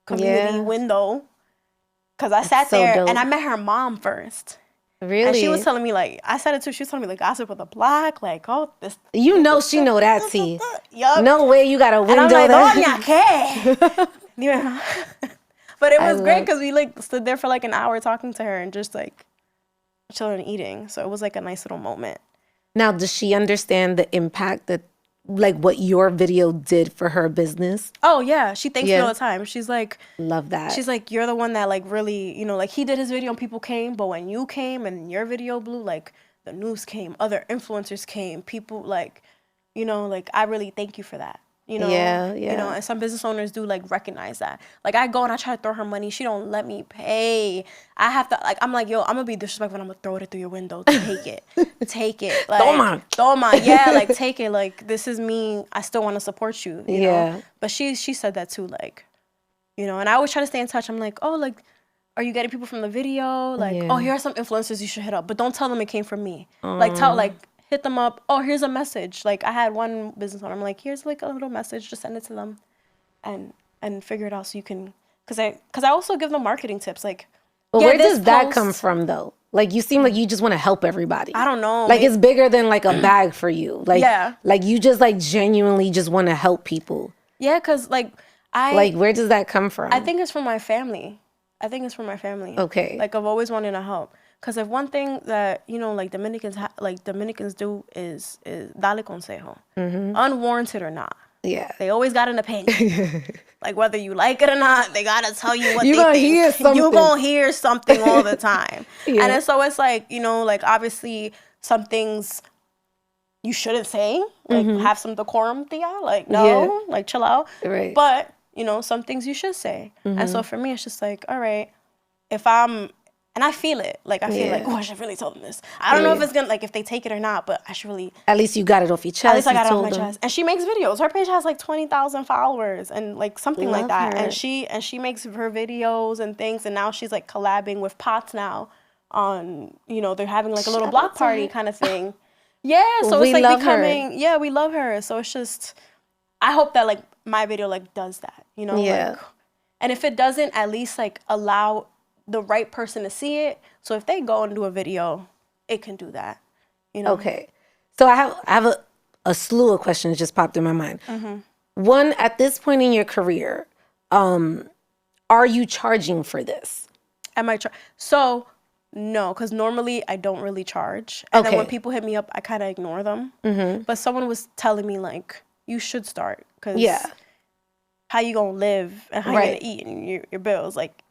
community window. Because I sat there and I met her mom first. Really? And she was telling me, like, I said it too, she was telling me, like, gossip with the block, like, oh, this. You know she know that, T. Yup. No way you got a window. And I'm like, that... doña, ¿qué? Yeah. But it was great because we, like, stood there for, like, an hour talking to her and just, like, chilling and eating. So it was, like, a nice little moment. Now, does she understand the impact that, like, what your video did for her business? Oh, yeah. She thanks me all the time. She's like... Love that. She's like, you're the one that, like, really, you know, like, he did his video and people came, but when you came and your video blew, like, the news came, other influencers came, people, like, you know, like, I really thank you for that. You know, you know, and some business owners do like recognize that. Like I go and I try to throw her money, she don't let me pay. I have to like, I'm like, yo, I'm gonna be disrespectful. I'm gonna throw it through your window. Take it, take it. Like, toma, yeah, like take it. Like this is me. I still want to support you. You know? But she said that too. Like, you know, and I always try to stay in touch. I'm like, oh, like, are you getting people from the video? Like, oh, here are some influencers you should hit up, but don't tell them it came from me. Like hit them up. Oh, here's a message. Like I had one business owner. I'm like, here's like a little message. Just send it to them, and figure it out so you can. Cause I also give them marketing tips. Like, but where does that come from though? Like you seem like you just want to help everybody. I don't know. Like it's bigger than like a bag for you. Like like you just like genuinely just want to help people. Yeah, cause like where does that come from? I think it's from my family. Okay. Like I've always wanted to help. Because if one thing that, you know, like Dominicans do is dale consejo. Unwarranted or not. Yeah. They always got an opinion. Like whether you like it or not, they got to tell you what they think. You're going to hear something all the time. And so it's like, you know, like obviously some things you shouldn't say. Like have some decorum, tia. Like no, like chill out. Right. But, you know, some things you should say. And so for me, it's just like, all right, if I'm... And I feel it. Like, I feel like, oh, I should really tell them this. I don't know if it's going to, like, if they take it or not, but I should really. At least you got it off your chest. At least I got it off my chest. And she makes videos. Her page has, like, 20,000 followers and, like, something like that. Her. And she makes her videos and things. And now she's, like, collabing with Potts now on, you know, they're having, like, a little block party kind of thing. Yeah, so it's, like, becoming. Yeah, we love her. So it's just, I hope that, like, my video, like, does that, you know? Yeah. Like, and if it doesn't, at least, like, allow the right person to see it. So if they go and do a video, it can do that, you know? Okay. So I have a slew of questions just popped in my mind. One, at this point in your career, are you charging for this? Am I So no, because normally I don't really charge. And then when people hit me up, I kind of ignore them. But someone was telling me like, you should start because how you gonna live and how you gonna eat and your bills, like,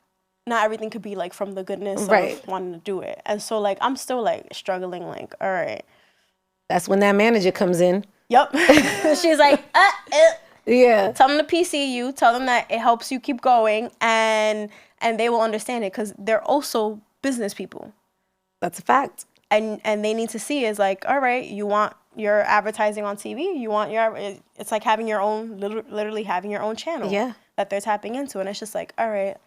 not everything could be like from the goodness of wanting to do it. And so like, I'm still like struggling, like, all right. That's when that manager comes in. Yep. She's like, yeah. Tell them to PCU, tell them that it helps you keep going and they will understand it because they're also business people. That's a fact. And they need to see is like, all right, you want your advertising on TV, you want it's like having your own, literally having your own channel that they're tapping into. And it's just like, all right,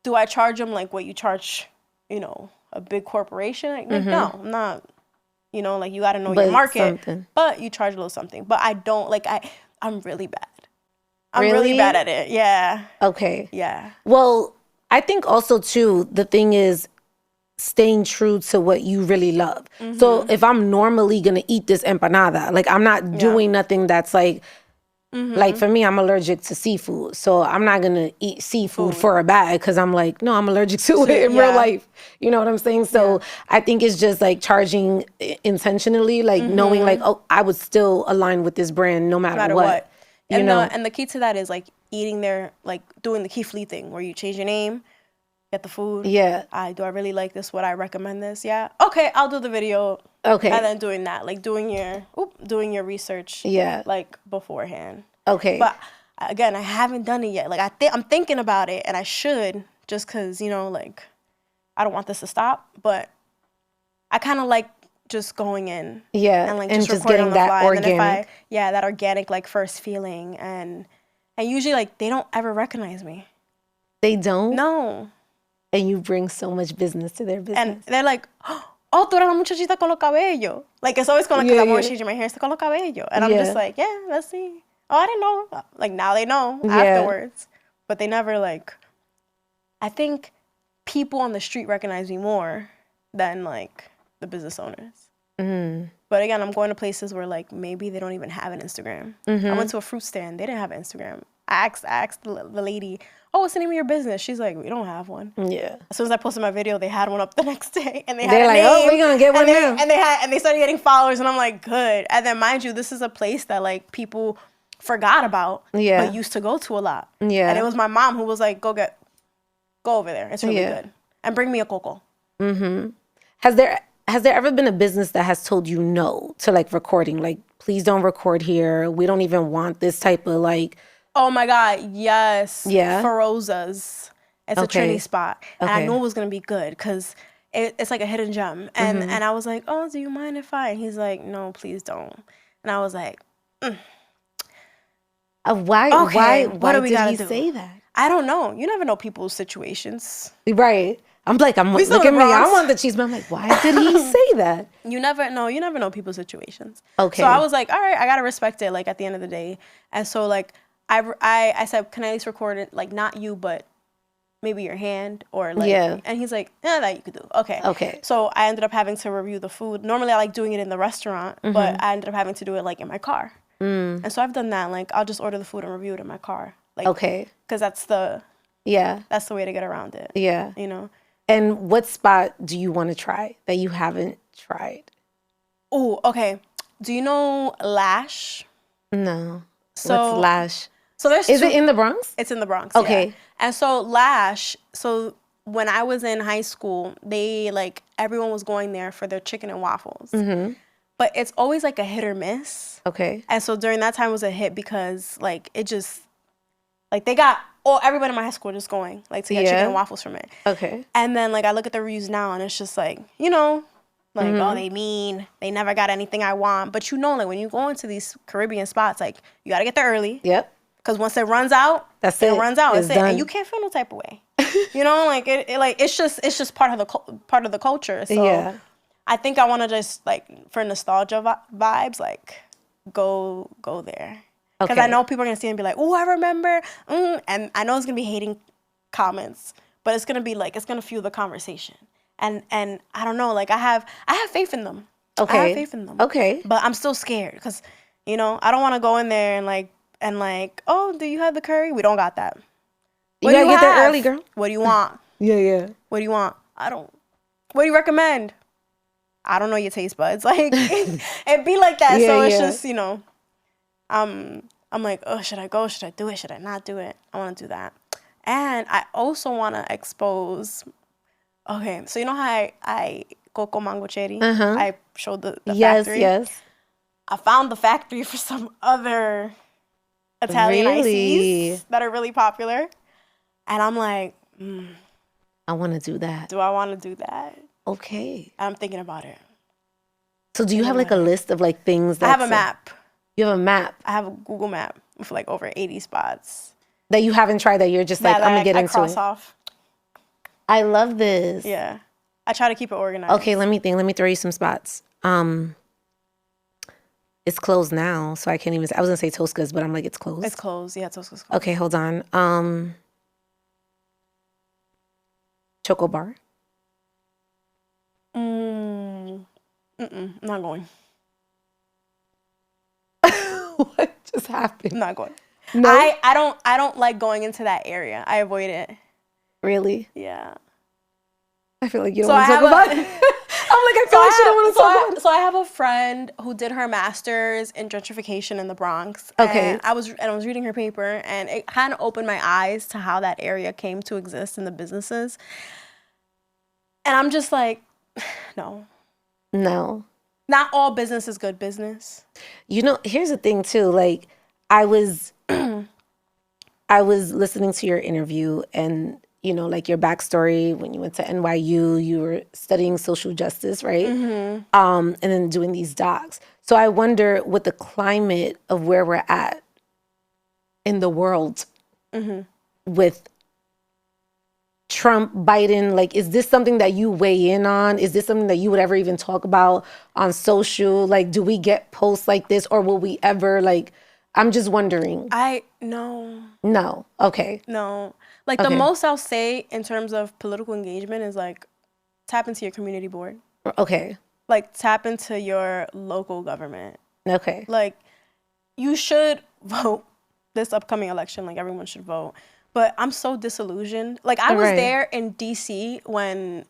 do I charge them like what you charge, you know, a big corporation? Like, no, I'm not, you know, like you got to know your market, but you charge a little something. But I don't, like, I'm really bad. I'm really bad at it. Yeah. Okay. Yeah. Well, I think also too, the thing is staying true to what you really love. So if I'm normally going to eat this empanada, like I'm not doing nothing that's like, like for me, I'm allergic to seafood. So I'm not going to eat seafood for a bag because I'm like, no, I'm allergic to it in real life. You know what I'm saying? So I think it's just like charging intentionally, like knowing like, oh, I would still align with this brand no matter what. You know? And the key to that is like eating there, like doing the key flea thing where you change your name, get the food. Yeah. Do I really like this? Would I recommend this? Yeah. Okay, I'll do the video. Okay. And then doing that, like doing your research. Yeah. Like beforehand. Okay. But again, I haven't done it yet. Like I'm thinking about it, and I should, just because, you know, like I don't want this to stop. But I kind of like just going in. Yeah. And like and just getting recording on the that fly. organic. And then that organic like first feeling, and usually like they don't ever recognize me. They don't? No. And you bring so much business to their business. And they're like, oh, tú eres la muchachita con los cabellos. Like, it's always going, because I'm always changing my hair, it's con los cabellos. And I'm just like, yeah, let's see. Oh, I didn't know. Like, now they know afterwards. But they never, like, I think people on the street recognize me more than, like, the business owners. Mm-hmm. But again, I'm going to places where, like, maybe they don't even have an Instagram. Mm-hmm. I went to a fruit stand. They didn't have an Instagram. I asked the lady, oh, what's the name of your business? She's like, we don't have one. Yeah. As soon as I posted my video, they had one up the next day, and they had a name. Oh, we're gonna get one now. And they started getting followers, and I'm like, good. And then mind you, this is a place that like people forgot about, but used to go to a lot. Yeah. And it was my mom who was like, go over there. It's really good, and bring me a coco. Mm-hmm. Has there ever been a business that has told you no to like recording? Like, please don't record here. We don't even want this type of like. Oh my God, yes. Yeah. Feroza's. It's a trendy spot. And I knew it was going to be good because it's like a hidden gem. And and I was like, oh, do you mind if I? And he's like, no, please don't. And I was like, why did he say that? I don't know. You never know people's situations. Right. I'm like, look at me. I want the cheese, but I'm like, why did he say that? You never know people's situations. Okay. So I was like, all right, I got to respect it, like, at the end of the day. And so, like, I said, can I at least record it, like, not you, but maybe your hand, or like, and he's like, yeah, that you could do. Okay. So I ended up having to review the food. Normally I like doing it in the restaurant, but I ended up having to do it like in my car. And so I've done that. Like, I'll just order the food and review it in my car. Like, because that's the way to get around it. Yeah. You know? And what spot do you want to try that you haven't tried? Oh, okay. Do you know Lash? No. So, what's Lash? So there's Is it in the Bronx? It's in the Bronx. Okay. Yeah. And so Lash, so when I was in high school, they like everyone was going there for their chicken and waffles. Mm-hmm. But it's always like a hit or miss. Okay. And so during that time was a hit because like it just like they got everybody in my high school just going like to get chicken and waffles from it. Okay. And then like I look at the reviews now and it's just like, you know, like, oh, they never got anything I want. But you know, like when you go into these Caribbean spots, like you got to get there early. Yep. Because once it runs out, it runs out. It's it. And you can't feel no type of way. You know, like it's just part of the culture. So I think I want to just like for nostalgia vibes, like go there. Because I know people are gonna see it and be like, oh, I remember, and I know it's gonna be hating comments, but it's gonna be like it's gonna fuel the conversation. And I don't know, like I have faith in them. Okay. I have faith in them. Okay. But I'm still scared because, you know, I don't want to go in there and like, oh, do you have the curry? We don't got that. You gotta get there early, girl. What do you want? Yeah. What do you want? What do you recommend? I don't know your taste buds. Like it'd be like that. So it's just, you know, I'm like, oh, should I go? Should I do it? Should I not do it? I want to do that. And I also want to expose. Okay, so you know how I Coco Mango Cherry? I showed the factory. Yes. I found the factory for some other Italian ices that are really popular. And I'm like, I want to do that. Do I want to do that? Okay. I'm thinking about it. So do you have like a list of like things that... I have a map. You have a map? I have a Google map with like over 80 spots. That you haven't tried that you're just like, I'm going to get into it. I cross off. I love this. Yeah. I try to keep it organized. Okay, let me think. Let me throw you some spots. It's closed now, so I can't even say. I was going to say Tosca's, but I'm like, it's closed. It's closed. Yeah, Tosca's closed. Okay, hold on. Choco Bar. I'm not going. What just happened? I'm not going. No? I don't like going into that area. I avoid it. Really? Yeah. I feel like you don't want to talk about it. I'm like, I feel like she don't want to talk about it. So I have a friend who did her master's in gentrification in the Bronx. Okay. And I was reading her paper, and it kind of opened my eyes to how that area came to exist in the businesses. And I'm just like, no. Not all business is good business. You know, here's the thing too. Like, I was listening to your interview, and you know, like your backstory when you went to NYU, you were studying social justice, right? And then doing these docs. So I wonder, with the climate of where we're at in the world, with Trump, Biden, like, is this something that you weigh in on? Is this something that you would ever even talk about on social? Like, do we get posts like this, or will we ever, like, I'm just wondering. No. Okay. No. Like, the most I'll say in terms of political engagement is, like, tap into your community board. Okay. Like, tap into your local government. Okay. Like, you should vote this upcoming election. Like, everyone should vote. But I'm so disillusioned. Like, I was there in D.C. when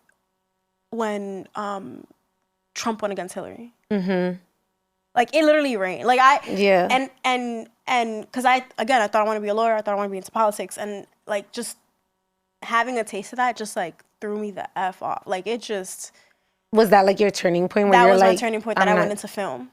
Trump went against Hillary. Like, it literally rained. Like, and because I thought I want to be a lawyer. I thought I want to be into politics. And, like, just having a taste of that just, like, threw me the F off. Like, it just... Was that, like, your turning point? That was my turning point, that I went into film.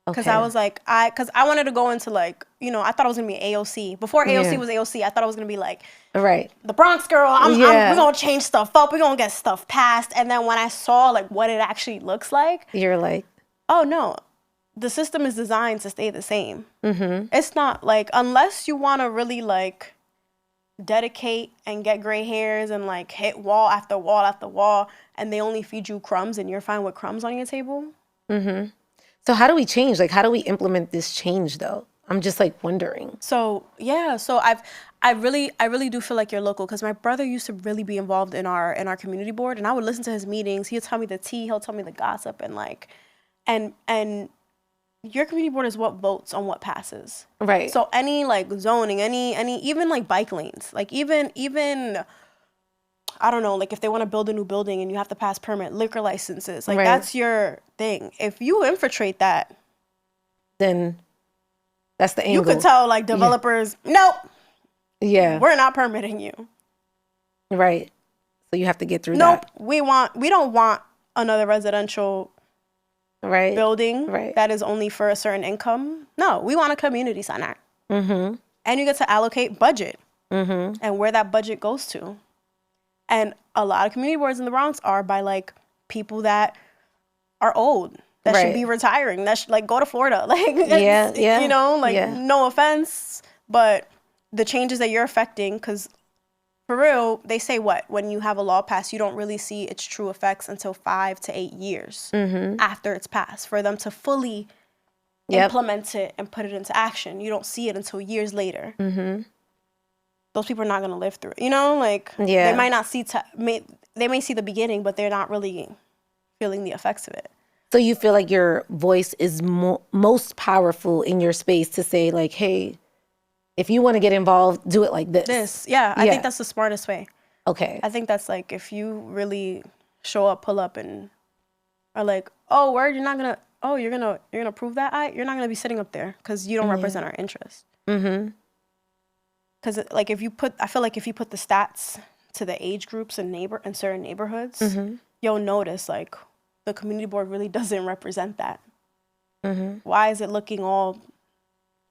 Because Okay. I was like, because I wanted to go into, like, you know, I thought I was going to be AOC. Before AOC was AOC, I thought I was going to be, like, the Bronx girl. We're going to change stuff up. We're going to get stuff passed. And then when I saw, like, what it actually looks like. You're like. Oh, no. The system is designed to stay the same. It's not, like, unless you want to really, like, dedicate and get gray hairs and, like, hit wall after wall after wall, and they only feed you crumbs and you're fine with crumbs on your table. So how do we change? Like, how do we implement this change, though? I'm just, like, wondering. So, yeah. So I really do feel like you're local, because my brother used to really be involved in our community board, and I would listen to his meetings. He'll tell me the tea. He'll tell me the gossip, and, like, and your community board is what votes on what passes. Right. So any, like, zoning, any even, like, bike lanes, like, even I don't know, like, if they want to build a new building and you have to pass permit, liquor licenses, like, that's your thing. If you infiltrate that, then that's the angle. you could tell, like, developers, nope, we're not permitting you. Right. So you have to get through that. Nope, we don't want another residential building that is only for a certain income. No, we want a community center. And you get to allocate budget and where that budget goes to. And a lot of community boards in the Bronx are by, like, people that are old, that should be retiring, that should, like, go to Florida. Like, you know, like, no offense, but the changes that you're affecting, because for real, they say when you have a law passed, you don't really see its true effects until 5 to 8 years after it's passed, for them to fully implement it and put it into action. You don't see it until years later. Those people are not going to live through it. You know, like, they might not see, they may see the beginning, but they're not really feeling the effects of it. So you feel like your voice is most powerful in your space to say, like, hey, if you want to get involved, do it like this. I think that's the smartest way. Okay. I think that's, like, if you really show up, pull up, and are like, oh, word, you're not going to, oh, you're going to prove that? You're not going to be sitting up there because you don't represent our interest. Because, like, I feel like if you put the stats to the age groups in certain neighborhoods, you'll notice, like, the community board really doesn't represent that. Why is it looking all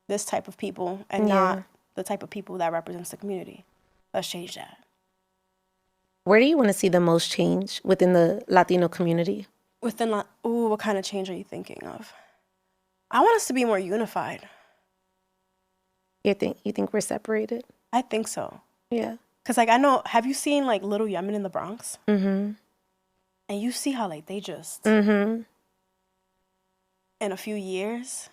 this type of people and not the type of people that represents the community? Let's change that. Where do you want to see the most change within the Latino community? What kind of change are you thinking of? I want us to be more unified. You think we're separated? I think so. Yeah. Because, like, I know, have you seen, like, Little Yemen in the Bronx? And you see how, like, they just, in a few years,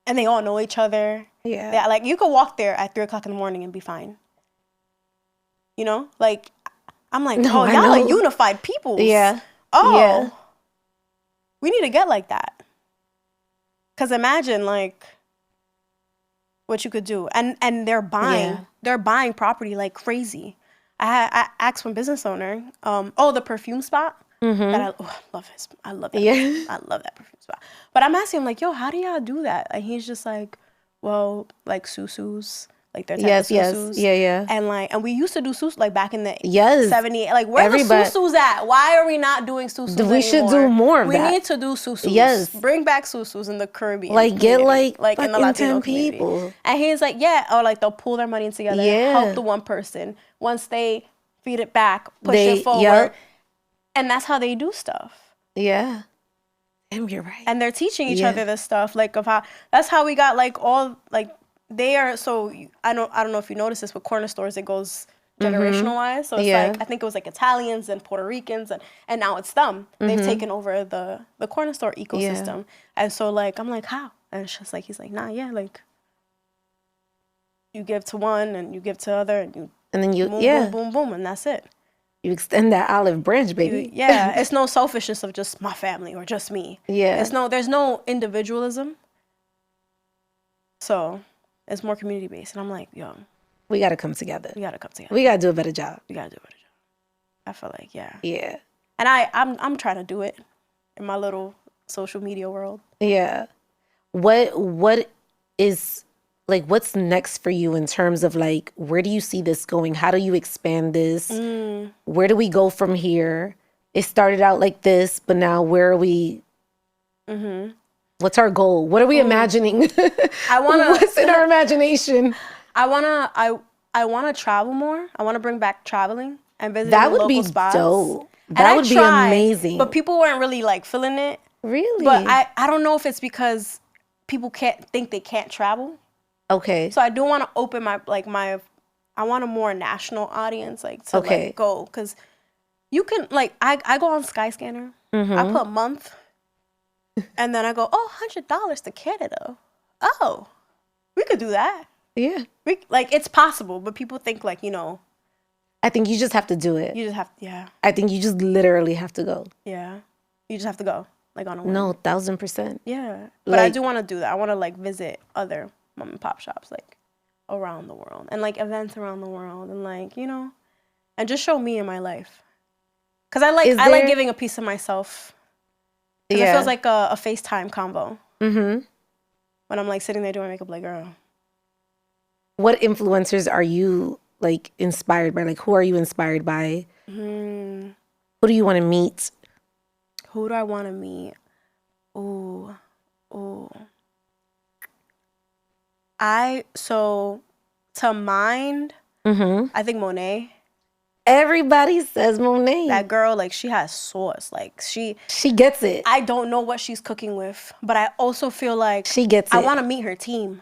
and they all know each other. Yeah. Like, you could walk there at 3 o'clock in the morning and be fine. You know? Like, I'm like, y'all are unified peoples. Yeah. We need to get like that. Because imagine, like, what you could do. And they're buying property like crazy. I asked one business owner, the perfume spot. That I love it. I love that. I love that perfume spot. But I'm asking him, like, yo, how do y'all do that? And he's just like, well, like, Susu's, like their type Yes, of yes. susus. Yeah. And we used to do susus like back in the Yes. 70s. Like where the susus at? Why are we not doing susus anymore? We should do more of that. We need to do susus. Yes. Bring back susus in the Caribbean Like community. get in the Latino 10 community. people. And he's like, yeah, or like they'll pull their money together, help the one person. Once they feed it back, push it forward. Yep. And that's how they do stuff. Yeah. Damn, you're right. And they're teaching each other this stuff, like of how that's how we got like all like they are. So I don't know if you notice this with corner stores, it goes generational wise. So it's like I think it was like Italians and Puerto Ricans and now it's them. They've taken over the corner store ecosystem. And so like I'm like, how? And it's just like he's like, nah, yeah, like you give to one and you give to other and then you boom, boom, boom, boom, and that's it. You extend that olive branch, baby. It's no selfishness of just my family or just me. Yeah. There's no individualism. So it's more community based. And I'm like, yo. We gotta come together. We gotta do a better job. I feel like, yeah. Yeah. And I'm trying to do it in my little social media world. Yeah. What is like, what's next for you in terms of like, where do you see this going? How do you expand this? Where do we go from here? It started out like this, but now where are we? What's our goal? What are we imagining? What's in our imagination? I wanna travel more. I wanna bring back traveling and visiting local spots. That would be dope. That would be amazing. But people weren't really like feeling it. Really? But I don't know if it's because people think they can't travel. Okay. So I do want to open I want a more national audience, like to like go, because you can like I go on Skyscanner, I put a month, and then I go, $100 to Canada. Oh, we could do that. Yeah. It's possible, but people think like, I think you just have to do it. You just have to, yeah. I think you just literally have to go. Yeah. You just have to go, like on a whim. No, 1,000%. Yeah. But I do want to do that. I want to like visit other mom and pop shops like around the world and like events around the world and like, and just show me in my life. Cause I like giving a piece of myself. Cause it feels like a FaceTime combo. When I'm like sitting there doing makeup, like, girl. What influencers are you like inspired by? Like, who are you inspired by? Who do you want to meet? Who do I want to meet? Ooh. To mind, I think Monet. Everybody says Monet. That girl, like, she has sauce. Like, she gets it. I don't know what she's cooking with, but I also feel like she gets it. I want to meet her team.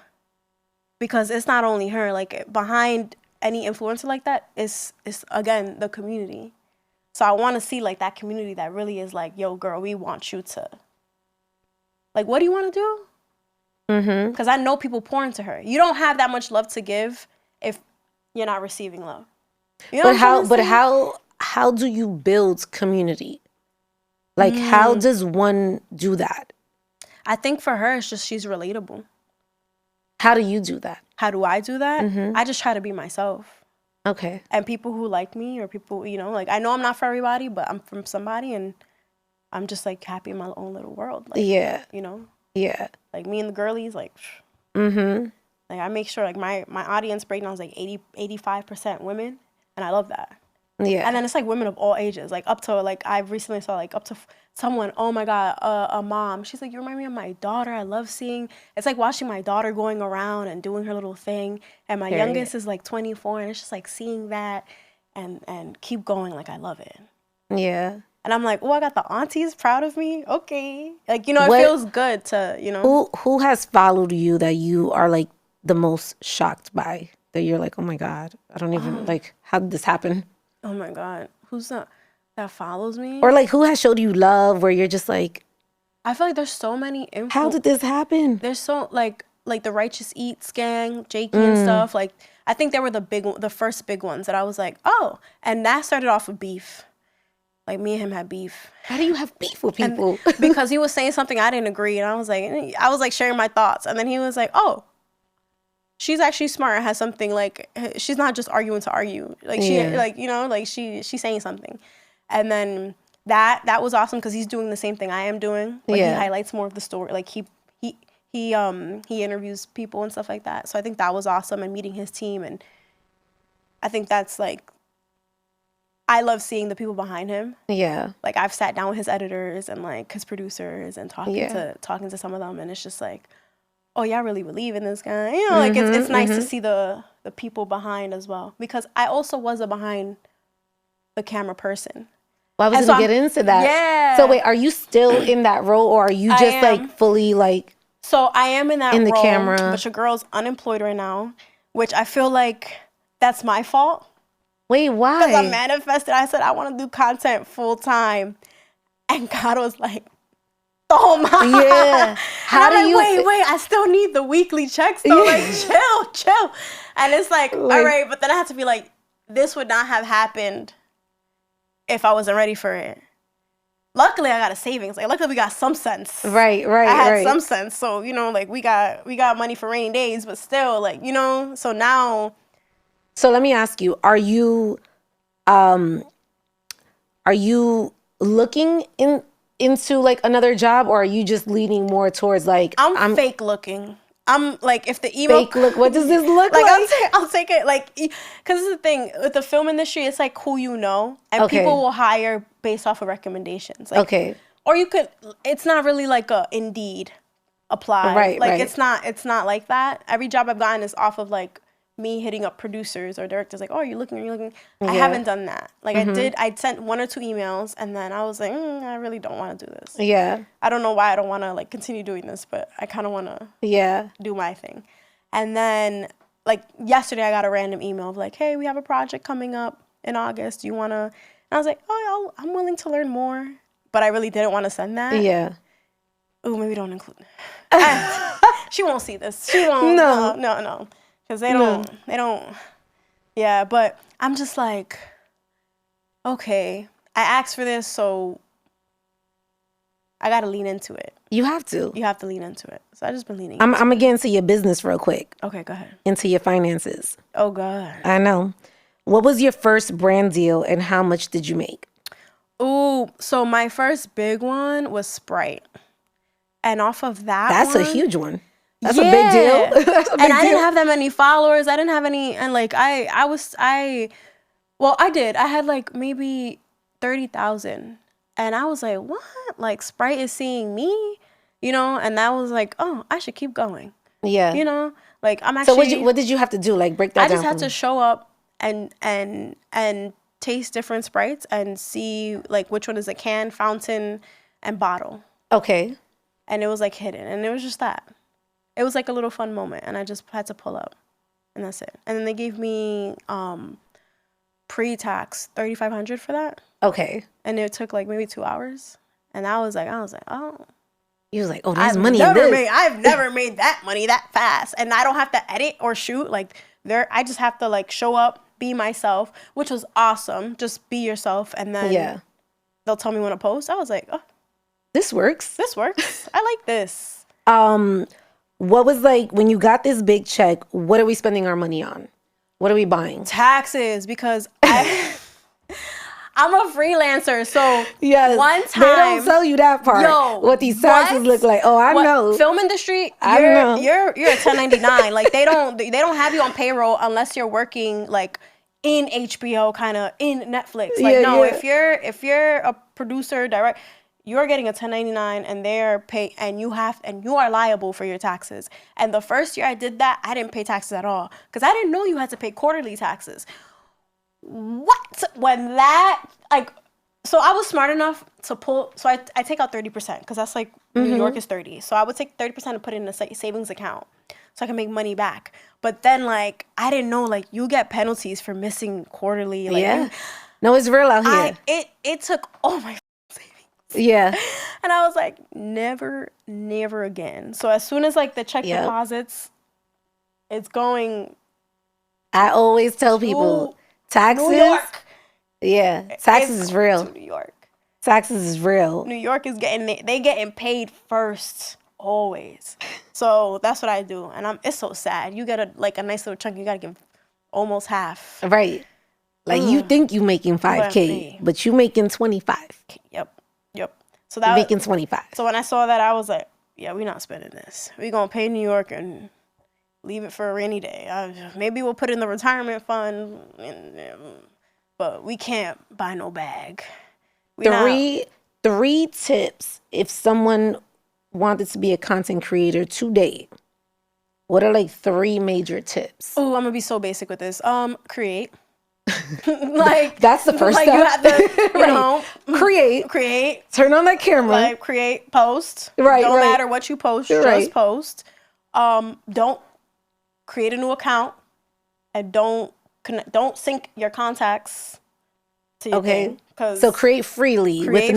Because it's not only her. Like, behind any influencer like that is again, the community. So I want to see, like, that community that really is like, yo, girl, we want you to. Like, what do you want to do? Because I know people pour into her. You don't have that much love to give if you're not receiving love. You know but how do you build community? Like, how does one do that? I think for her, it's just she's relatable. How do you do that? How do I do that? I just try to be myself. Okay. And people who like me or people, like, I know I'm not for everybody, but I'm from somebody and I'm just like happy in my own little world. Like, yeah. Yeah. Like me and the girlies, like, like I make sure like my audience breakdown is like 85% women. And I love that. Yeah. And then it's like women of all ages, like up to like, I recently saw like up to someone, oh my God, a mom. She's like, you remind me of my daughter. I love seeing, it's like watching my daughter going around and doing her little thing. And my youngest is like 24 and it's just like seeing that and keep going. Like, I love it. Yeah. And I'm like, oh, I got the aunties proud of me. Okay. Like, it feels good to, Who has followed you that you are like the most shocked by? That you're like, oh my God, I don't even, like, how did this happen? Oh my God. Who's that follows me? Or like, who has showed you love where you're just like. I feel like there's so many How did this happen? There's so, like the Righteous Eats gang, Jakey and stuff. Like, I think they were the first big ones that I was like, oh. And that started off with beef. Like, me and him had beef. How do you have beef with people? Because he was saying something I didn't agree. And I was like sharing my thoughts. And then he was like, oh. She's actually smart and has something, like, she's not just arguing to argue. Like, she's saying something. And then that was awesome because he's doing the same thing I am doing. Like, he highlights more of the story. Like, he he interviews people and stuff like that. So I think that was awesome, and meeting his team, and I think that's like, I love seeing the people behind him. Yeah. Like I've sat down with his editors and like his producers and talking Yeah. to some of them, and it's just like, oh yeah, I really believe in this guy. You know, like it's nice to see the people behind as well, because I also was a behind the camera person. Well, I was going to get into that. Yeah. So wait, are you still in that role, or are you just like fully like? So I am in that in the role, camera, but your girl's unemployed right now, which I feel like that's my fault. Wait, why? Because I manifested. I said I want to do content full time, and God was like, "Oh my!" Yeah. How do you? Wait. I still need the weekly checks though. Like, chill. And it's like, all right, but then I have to be like, this would not have happened if I wasn't ready for it. Luckily, I got a savings. Like, luckily, we got some sense. Right. I had some sense. So, you know, like, we got money for rainy days, but still, like, you know, so now. So let me ask you, are you looking into like another job, or are you just leaning more towards like I'm fake looking. I'm like, if the email fake look, what does this look like? I'll take it, like, because this is the thing with the film industry, it's like who you know, and people will hire based off of recommendations. Like, or you could, it's not really like a Indeed apply. Right. Like it's not like that. Every job I've gotten is off of like me hitting up producers or directors, like, oh, are you looking? I haven't done that. Like I sent 1 or 2 emails, and then I was like, I really don't want to do this. Yeah. I don't know why I don't want to like continue doing this, but I kind of want to do my thing. And then like yesterday I got a random email of like, hey, we have a project coming up in August. Do you want to? And I was like, oh, I'm willing to learn more, but I really didn't want to send that. Yeah. Ooh, maybe don't include. She won't see this. She won't. No. Because they don't. Yeah, but I'm just like, okay, I asked for this, so I got to lean into it. You have to. You have to lean into it. So I just been leaning I'm going to get into your business real quick. Okay, go ahead. Into your finances. Oh, God. I know. What was your first brand deal, and how much did you make? Ooh, so my first big one was Sprite. And off of that That's one, a huge one. That's a big deal. That's a big and I deal. didn't have that many followers. I didn't have any, and like I did. I had like maybe 30,000, and I was like, what? Like Sprite is seeing me, you know? And that was like, oh, I should keep going. Yeah. You know, like I'm actually. So what did you have to do? Like break that down. I just had to show up and taste different Sprites and see like which one is a can, fountain, and bottle. Okay. And it was like hidden, and it was just that. It was like a little fun moment, and I just had to pull up, and that's it. And then they gave me pre-tax $3,500 for that. Okay. And it took like maybe 2 hours, and I was like, oh. You was like, oh, there's money in this. I've never made that money that fast, and I don't have to edit or shoot. Like I just have to like show up, be myself, which was awesome. Just be yourself, and then they'll tell me when to post. I was like, oh, this works. I like this. What was like when you got this big check? What are we spending our money on? What are we buying? Taxes, because I'm a freelancer, so yes, one time they don't tell you that part. What these taxes look like? Oh, I know. Film industry, you're a 1099. Like they don't have you on payroll unless you're working like in HBO, kind of in Netflix. Like if you're a producer, direct. You're getting a 1099, and they're pay, and you are liable for your taxes. And the first year I did that, I didn't pay taxes at all because I didn't know you had to pay quarterly taxes. What? When that so I was smart enough to pull. So I take out 30% because that's like New York is 30. So I would take 30% and put it in a savings account so I can make money back. But then like I didn't know like you get penalties for missing quarterly. Like, no, it's real out here. It took all my. Yeah. And I was like, never again. So as soon as like the check deposits, it's going. I always tell people taxes. New York. Yeah. Taxes is real. New York. Taxes is real. New York is getting paid first always. So that's what I do. And it's so sad. You get a nice little chunk, you gotta give almost half. Right. Like you think you making 5K, but you making 25. Yep. So you're making 25. So when I saw that, I was like, yeah, we're not spending this. We're going to pay New York and leave it for a rainy day. Maybe we'll put it in the retirement fund, but we can't buy no bag. Three tips if someone wanted to be a content creator today. What are like 3 major tips? Oh, I'm gonna be so basic with this. Create. Like that's the first like step. You have to, you know, create. Turn on that camera. Like create, post. Right. Don't matter what you post, just post. Don't create a new account, and don't sync your contacts to your thing. So create freely with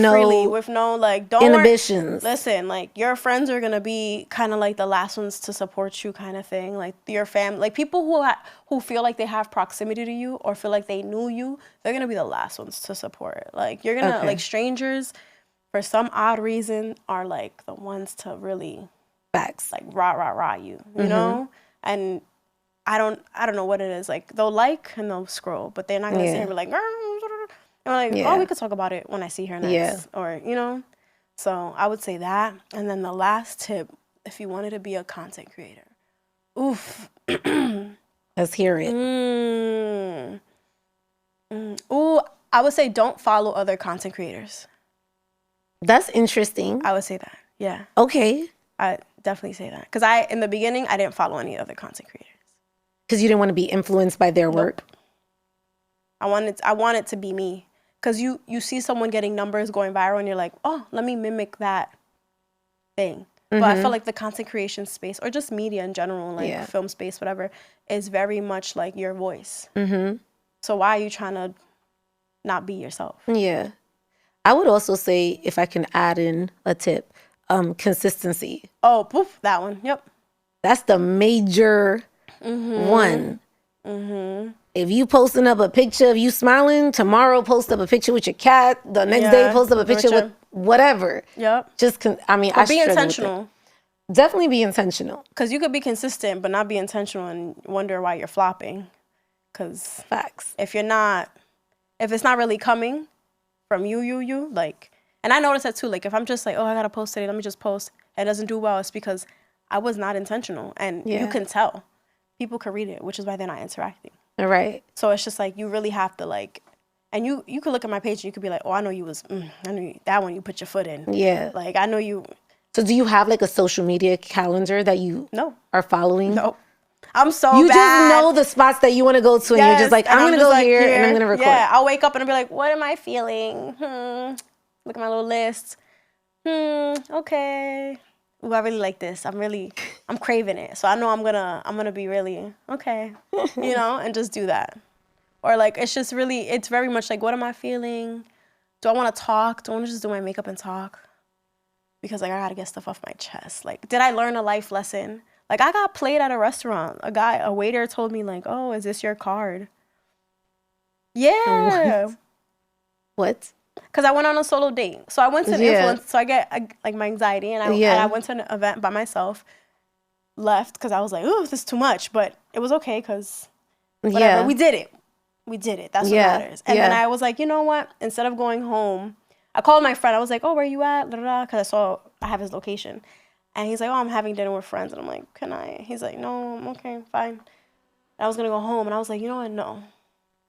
no like don't inhibitions. Listen, like your friends are gonna be kind of like the last ones to support you, kind of thing. Like your family, like people who feel like they have proximity to you or feel like they knew you, they're gonna be the last ones to support. Like you're gonna like strangers, for some odd reason, are like the ones to really facts like rah you, you know. And I don't know what it is. Like they'll like and they'll scroll, but they're not gonna say like. And we're like, oh, we could talk about it when I see her next. Or, you know. So I would say that. And then the last tip, if you wanted to be a content creator. Oof. Let's hear it. Ooh, I would say don't follow other content creators. That's interesting. I would say that. Yeah. Okay. I definitely say that. Because in the beginning, I didn't follow any other content creators. Because you didn't want to be influenced by their work? I wanted to be me. Because you see someone getting numbers going viral and you're like, oh, let me mimic that thing. But I feel like the content creation space, or just media in general, like film space, whatever, is very much like your voice. So why are you trying to not be yourself? Yeah. I would also say, if I can add in a tip, consistency. Oh, poof, that one. Yep. That's the major one. If you posting up a picture of you smiling, tomorrow post up a picture with your cat, the next day post up a picture with whatever. Yep. Just, be intentional. Definitely be intentional. Because you could be consistent, but not be intentional and wonder why you're flopping. Because facts. If it's not really coming from you, like, and I noticed that too. Like, if I'm just like, oh, I got to post today, let me just post. It doesn't do well. It's because I was not intentional. And you can tell. People can read it, which is why they're not interacting. Right. So it's just like, you really have to like, and you could look at my page and you could be like, oh, I know you was, that one you put your foot in. Yeah. Like, I know you. So do you have like a social media calendar that you are following? No. I'm so You bad. just know the spots that you want to go to and you're just like, I'm going to go here and I'm going to record. Yeah, I'll wake up and I'll be like, what am I feeling? Look at my little list. Okay. Ooh, I really like this. I'm craving it. So I know I'm gonna be really, okay, you know, and just do that. Or like, it's very much like, what am I feeling? Do I want to talk? Do I want to just do my makeup and talk? Because like, I gotta get stuff off my chest. Like, did I learn a life lesson? Like, I got played at a restaurant. A waiter told me like, oh, is this your card? Yeah. What? Because I went on a solo date. So I went to an influence. So I get like my anxiety. And I went to an event by myself. Left because I was like, ooh, this is too much. But it was okay because whatever. We did it. That's what matters. And then I was like, you know what? Instead of going home, I called my friend. I was like, oh, where are you at? Because I have his location. And he's like, oh, I'm having dinner with friends. And I'm like, can I? He's like, no, I'm okay, fine. And I was going to go home. And I was like, you know what? No.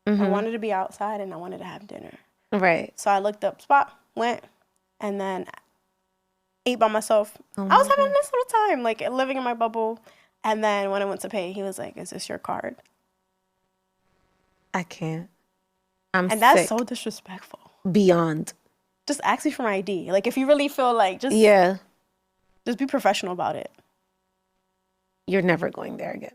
I wanted to be outside and I wanted to have dinner. Right. So I looked up spot, went, and then ate by myself. I was having a nice little time, like living in my bubble. And then when I went to pay, he was like, is this your card? I can't. And that's so disrespectful. Beyond. Just ask me for my ID. Like, if you really feel like, just be professional about it. You're never going there again.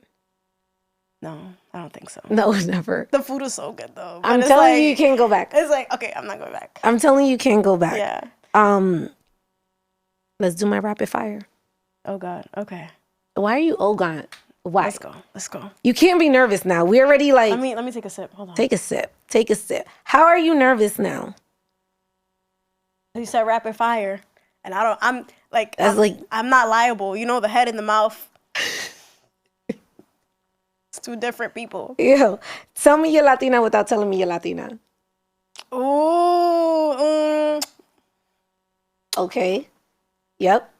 No, I don't think so. No, never. The food is so good, though. I'm telling you can't go back. It's like, okay, I'm not going back. I'm telling you can't go back. Yeah. Let's do my rapid fire. Oh, God. Okay. Why are you God? Why? Let's go. You can't be nervous now. We're already like... Let me take a sip. Hold on. Take a sip. How are you nervous now? You said rapid fire. And I'm not liable. You know, the head and the mouth. It's two different people. Yo, tell me you're Latina without telling me you're Latina. Ooh. Okay. Yep.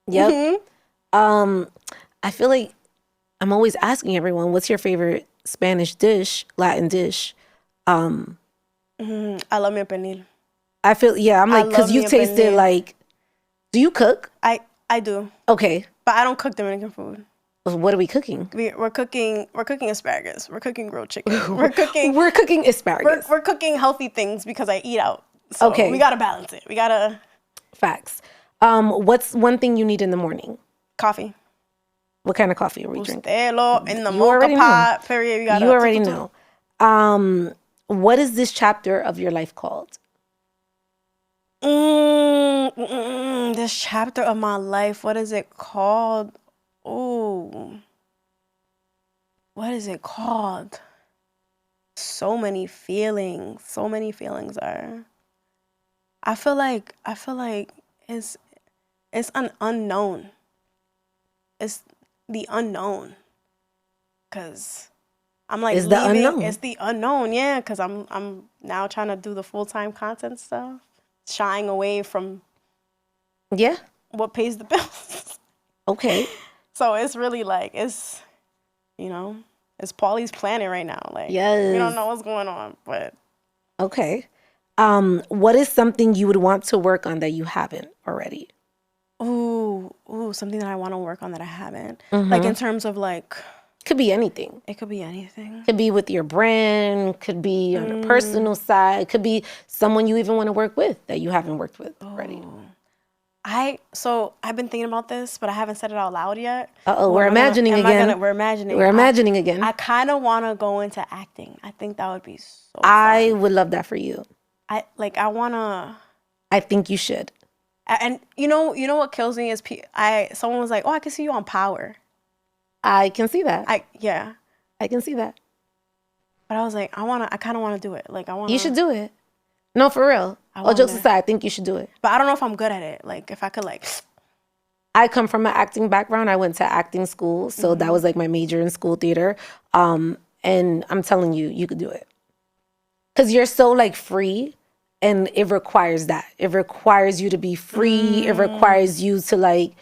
Yep. I feel like I'm always asking everyone, what's your favorite Spanish dish, Latin dish? I love me a pernil. I feel, yeah, I'm I like, because love you me a tasted pernil. like, do you cook? I do, Okay. but I don't cook Dominican food. What are we cooking? We're cooking asparagus. We're cooking grilled chicken. We're cooking We're cooking asparagus. we're cooking healthy things because I eat out. So Okay. we gotta balance it. We gotta Facts. What's one thing you need in the morning? coffee. What kind of coffee are we drinking? Bustelo in the You mocha already know. pot. Period. We gotta. You already know. What is this chapter of your life called? This chapter of my life. What is it called? Oh, what is it called? So many feelings. So many feelings are. I feel like it's an unknown. It's the unknown. Cause I'm like It's the leaving. unknown. It's the unknown, yeah. Cause I'm now trying to do the full-time content stuff, shying away from Yeah. what pays the bills. Okay. So it's really like it's Paulie's planet right now. Like we Yes. don't know what's going on, but Okay. What is something you would want to work on that you haven't already? ooh, something that I want to work on that I haven't. Like in terms of like, Could be anything. it could be anything. Could be with your brand, could be on the personal side, could be someone you even want to work with that you haven't worked with already. I've been thinking about this, but I haven't said it out loud yet. Uh-oh, we're imagining again. We're imagining. We're imagining again. I kind of want to go into acting. I think that would be so I fun. would love that for you. I want to. I think you should. And you know what kills me is someone was like, "Oh, I can see you on Power." I can see that. I can see that. But I was like, I kind of want to do it. Like I want. You should do it. No, for real. All jokes aside, I think you should do it. But I don't know if I'm good at it. Like if I could like. I come from an acting background. I went to acting school, so that was like my major in school theater. And I'm telling you, you could do it. Cause you're so like free, and it requires that. It requires you to be free. It requires you to like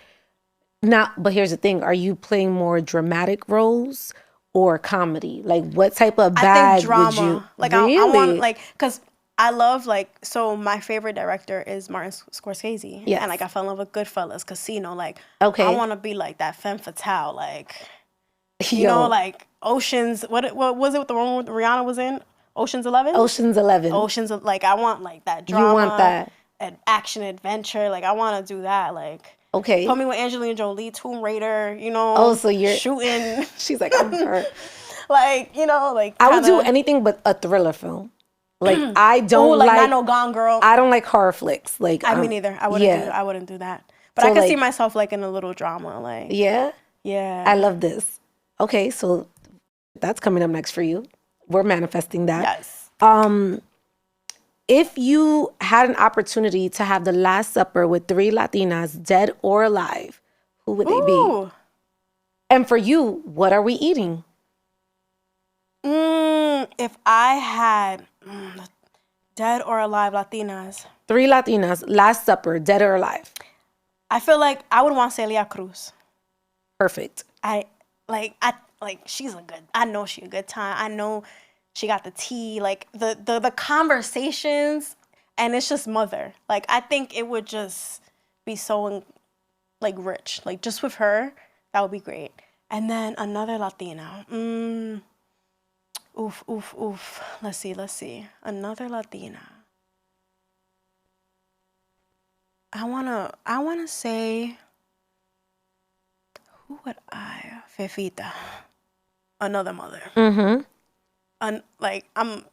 not. But here's the thing: are you playing more dramatic roles or comedy? Like, what type of bag I think drama. would you? Like really? I want like because I love like so my favorite director is Martin Scorsese. Yes. And like I fell in love with Goodfellas, Casino. Like Okay. I want to be like that femme fatale. Like you Yo. know like Oceans. What was it? The one Rihanna was in? Ocean's 11. Ocean's 11. Like I want like that drama. You want that? An action adventure. Like I want to do that. Like. Okay. Put me with Angelina Jolie, Tomb Raider, you know. Oh, so you're shooting. She's like, I'm hurt. Like, you know, like I would do anything but a thriller film. Like I don't like like Not No Gone Girl. I don't like horror flicks. Like I mean neither. I wouldn't do that. But So, I can like- see myself like in a little drama. Like yeah. yeah. I love this. Okay, so that's coming up next for you. We're manifesting that. Yes. If you had an opportunity to have the Last Supper with 3 Latinas, dead or alive, who would they be? Ooh. And for you, what are we eating? If I had dead or alive Latinas, 3 Latinas, Last Supper, dead or alive. I feel like I would want Celia Cruz. Perfect. I she's a good. I know she's a good time. I know she got the tea. Like the conversations, and it's just mother. Like I think it would just be so like rich. Like just with her, that would be great. And then another Latina. Oof. Let's see. Another Latina. I wanna say. Who would I? Fefita. Another mother. Like I'm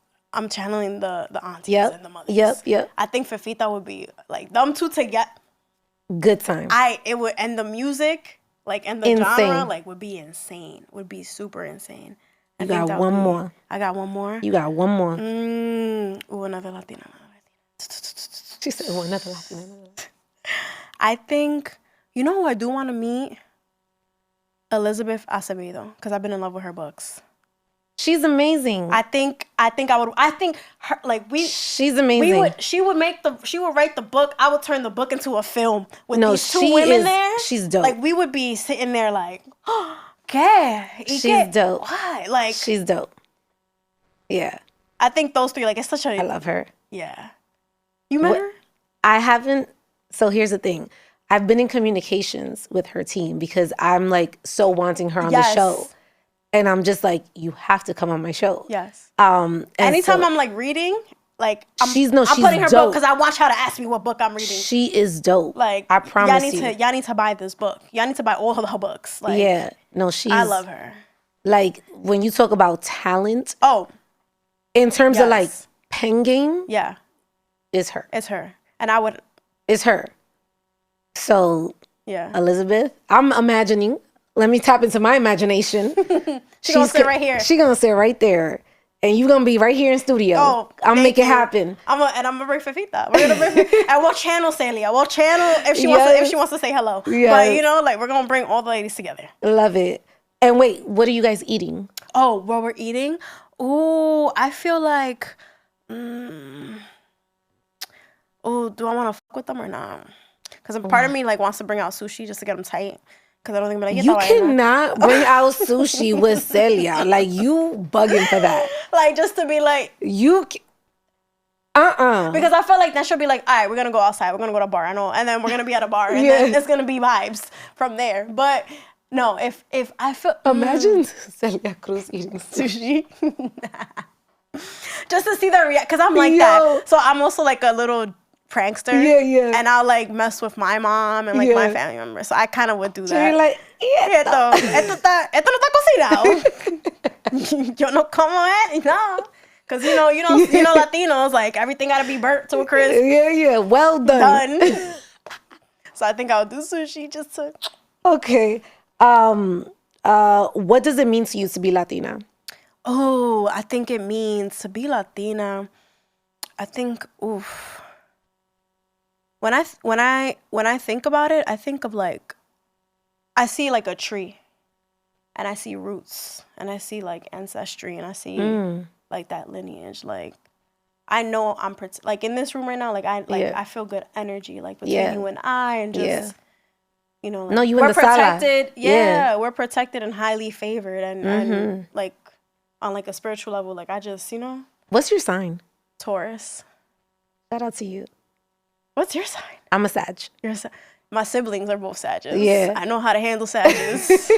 channeling the aunties and the mothers. Yep. I think Fefita would be like them two together. Good time. It would, and the music, like, and the genre, like, would be insane. Would be super insane. You got one more. I got one more. You got one more. Another Latina. She said, "Oh, another Latina." I think you know who I do want to meet. Elizabeth Acevedo, because I've been in love with her books. She's amazing. I think her, like She's amazing. she would write the book. I would turn the book into a film with No, these two she women is- there. she's dope. Like we would be sitting there like, oh, ¿qué? She's dope. Why? Like She's dope. Yeah, I think those three, like it's such a I love her. yeah. You met her? I haven't. So here's the thing. I've been in communications with her team because I'm like so wanting her on the Yes. show. And I'm just like, you have to come on my show. Yes. And Anytime so I'm like reading, like I'm she's putting her dope. book because I watch her to ask me what book I'm reading. She is dope. Like I promise y'all need to buy this book. Y'all need to buy all of her books. Like Yeah. No, she's. I love her. Like when you talk about talent, Oh, in terms of like yes. pen game, yeah. is her. It's her. And I would It's her. So yeah. Elizabeth, I'm imagining. Let me tap into my imagination. She's gonna sit right here. She's gonna sit right there, and you're gonna be right here in studio. Oh, I'm thank make it you. happen. I'm gonna bring Fifita. We're gonna bring and we'll channel Celia. We'll channel if she wants to say hello. Yes. But you know, like we're gonna bring all the ladies together. Love it. And wait, what are you guys eating? Oh, what we're eating? Ooh, I feel like oh, do I wanna fuck with them or not? Because part of me like wants to bring out sushi just to get them tight. Because I don't think I'm like, You cannot bring out sushi with Celia. Like you bugging for that. like just to be like Because I feel like that should be like, all right, we're gonna go outside, we're gonna go to a bar, I know, and then we're gonna be at a bar, and then it's gonna be vibes from there. But no, if I feel Imagine Celia Cruz eating sushi. just to see their react, because I'm like that. So I'm also like a little prankster. Yeah. And I'll like mess with my mom and like my family members. So I kind of would do that. So you're like, esto no está cocinado. Yo no como no. Because you know Latinos, like everything gotta be burnt to a crisp. Yeah. Well done. So I think I'll do sushi just to. Okay. What does it mean to you to be Latina? Oh, I think it means to be Latina. I think, oof. When I think about it, I think of like, I see like a tree, and I see roots, and I see like ancestry, and I see like that lineage. Like, I know I'm like in this room right now. Like I feel good energy like between you and I, and just you know. Like, no, you we're in the sala. protected. Yeah, we're protected and highly favored, and like on like a spiritual level. Like I just What's your sign? Taurus. Shout out to you. What's your sign? I'm a Sag. My siblings are both Sages. Yeah. I know how to handle Sages.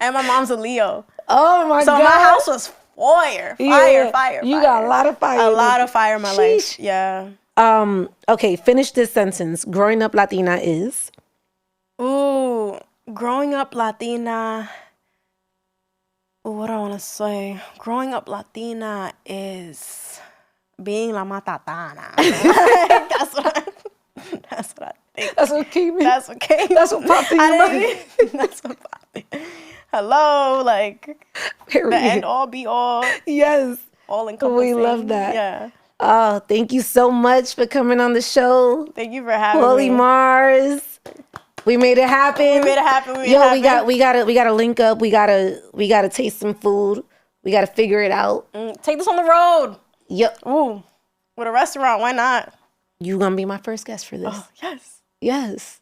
And my mom's a Leo. Oh my God. So my house was fire. You got a lot of fire. A lot of fire in my life. Yeah. Okay, finish this sentence. Growing up Latina is? Ooh, growing up Latina. Ooh, what do I want to say? Growing up Latina is being la matatana. That's what I think. That's what came in. That's what came. That's what popped in your mind. That's what popped in. Hello, like Period. the end all be all, Yes. all encompassing. We love that. Yeah. Oh, thank you so much for coming on the show. Thank you for having Paulie me. Mars. We made it happen. We made it happen. We gotta link up. We gotta taste some food. We gotta figure it out. Take this on the road. Yep. Ooh, with a restaurant. Why not? You gonna be my first guest for this. Oh, yes.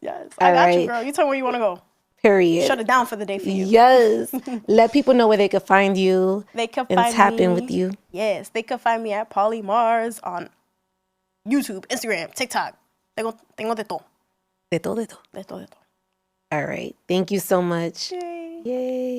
Yes. I got you, right. girl. You tell me where you want to go. Period. Shut it down for the day for you. Yes. Let people know where they could find you. They could and find tap me. in with you. Yes, they could find me at Paulie Mars on YouTube, Instagram, TikTok. Tengo de todo. De todo. De todo. All right. Thank you so much. Yay. Yay.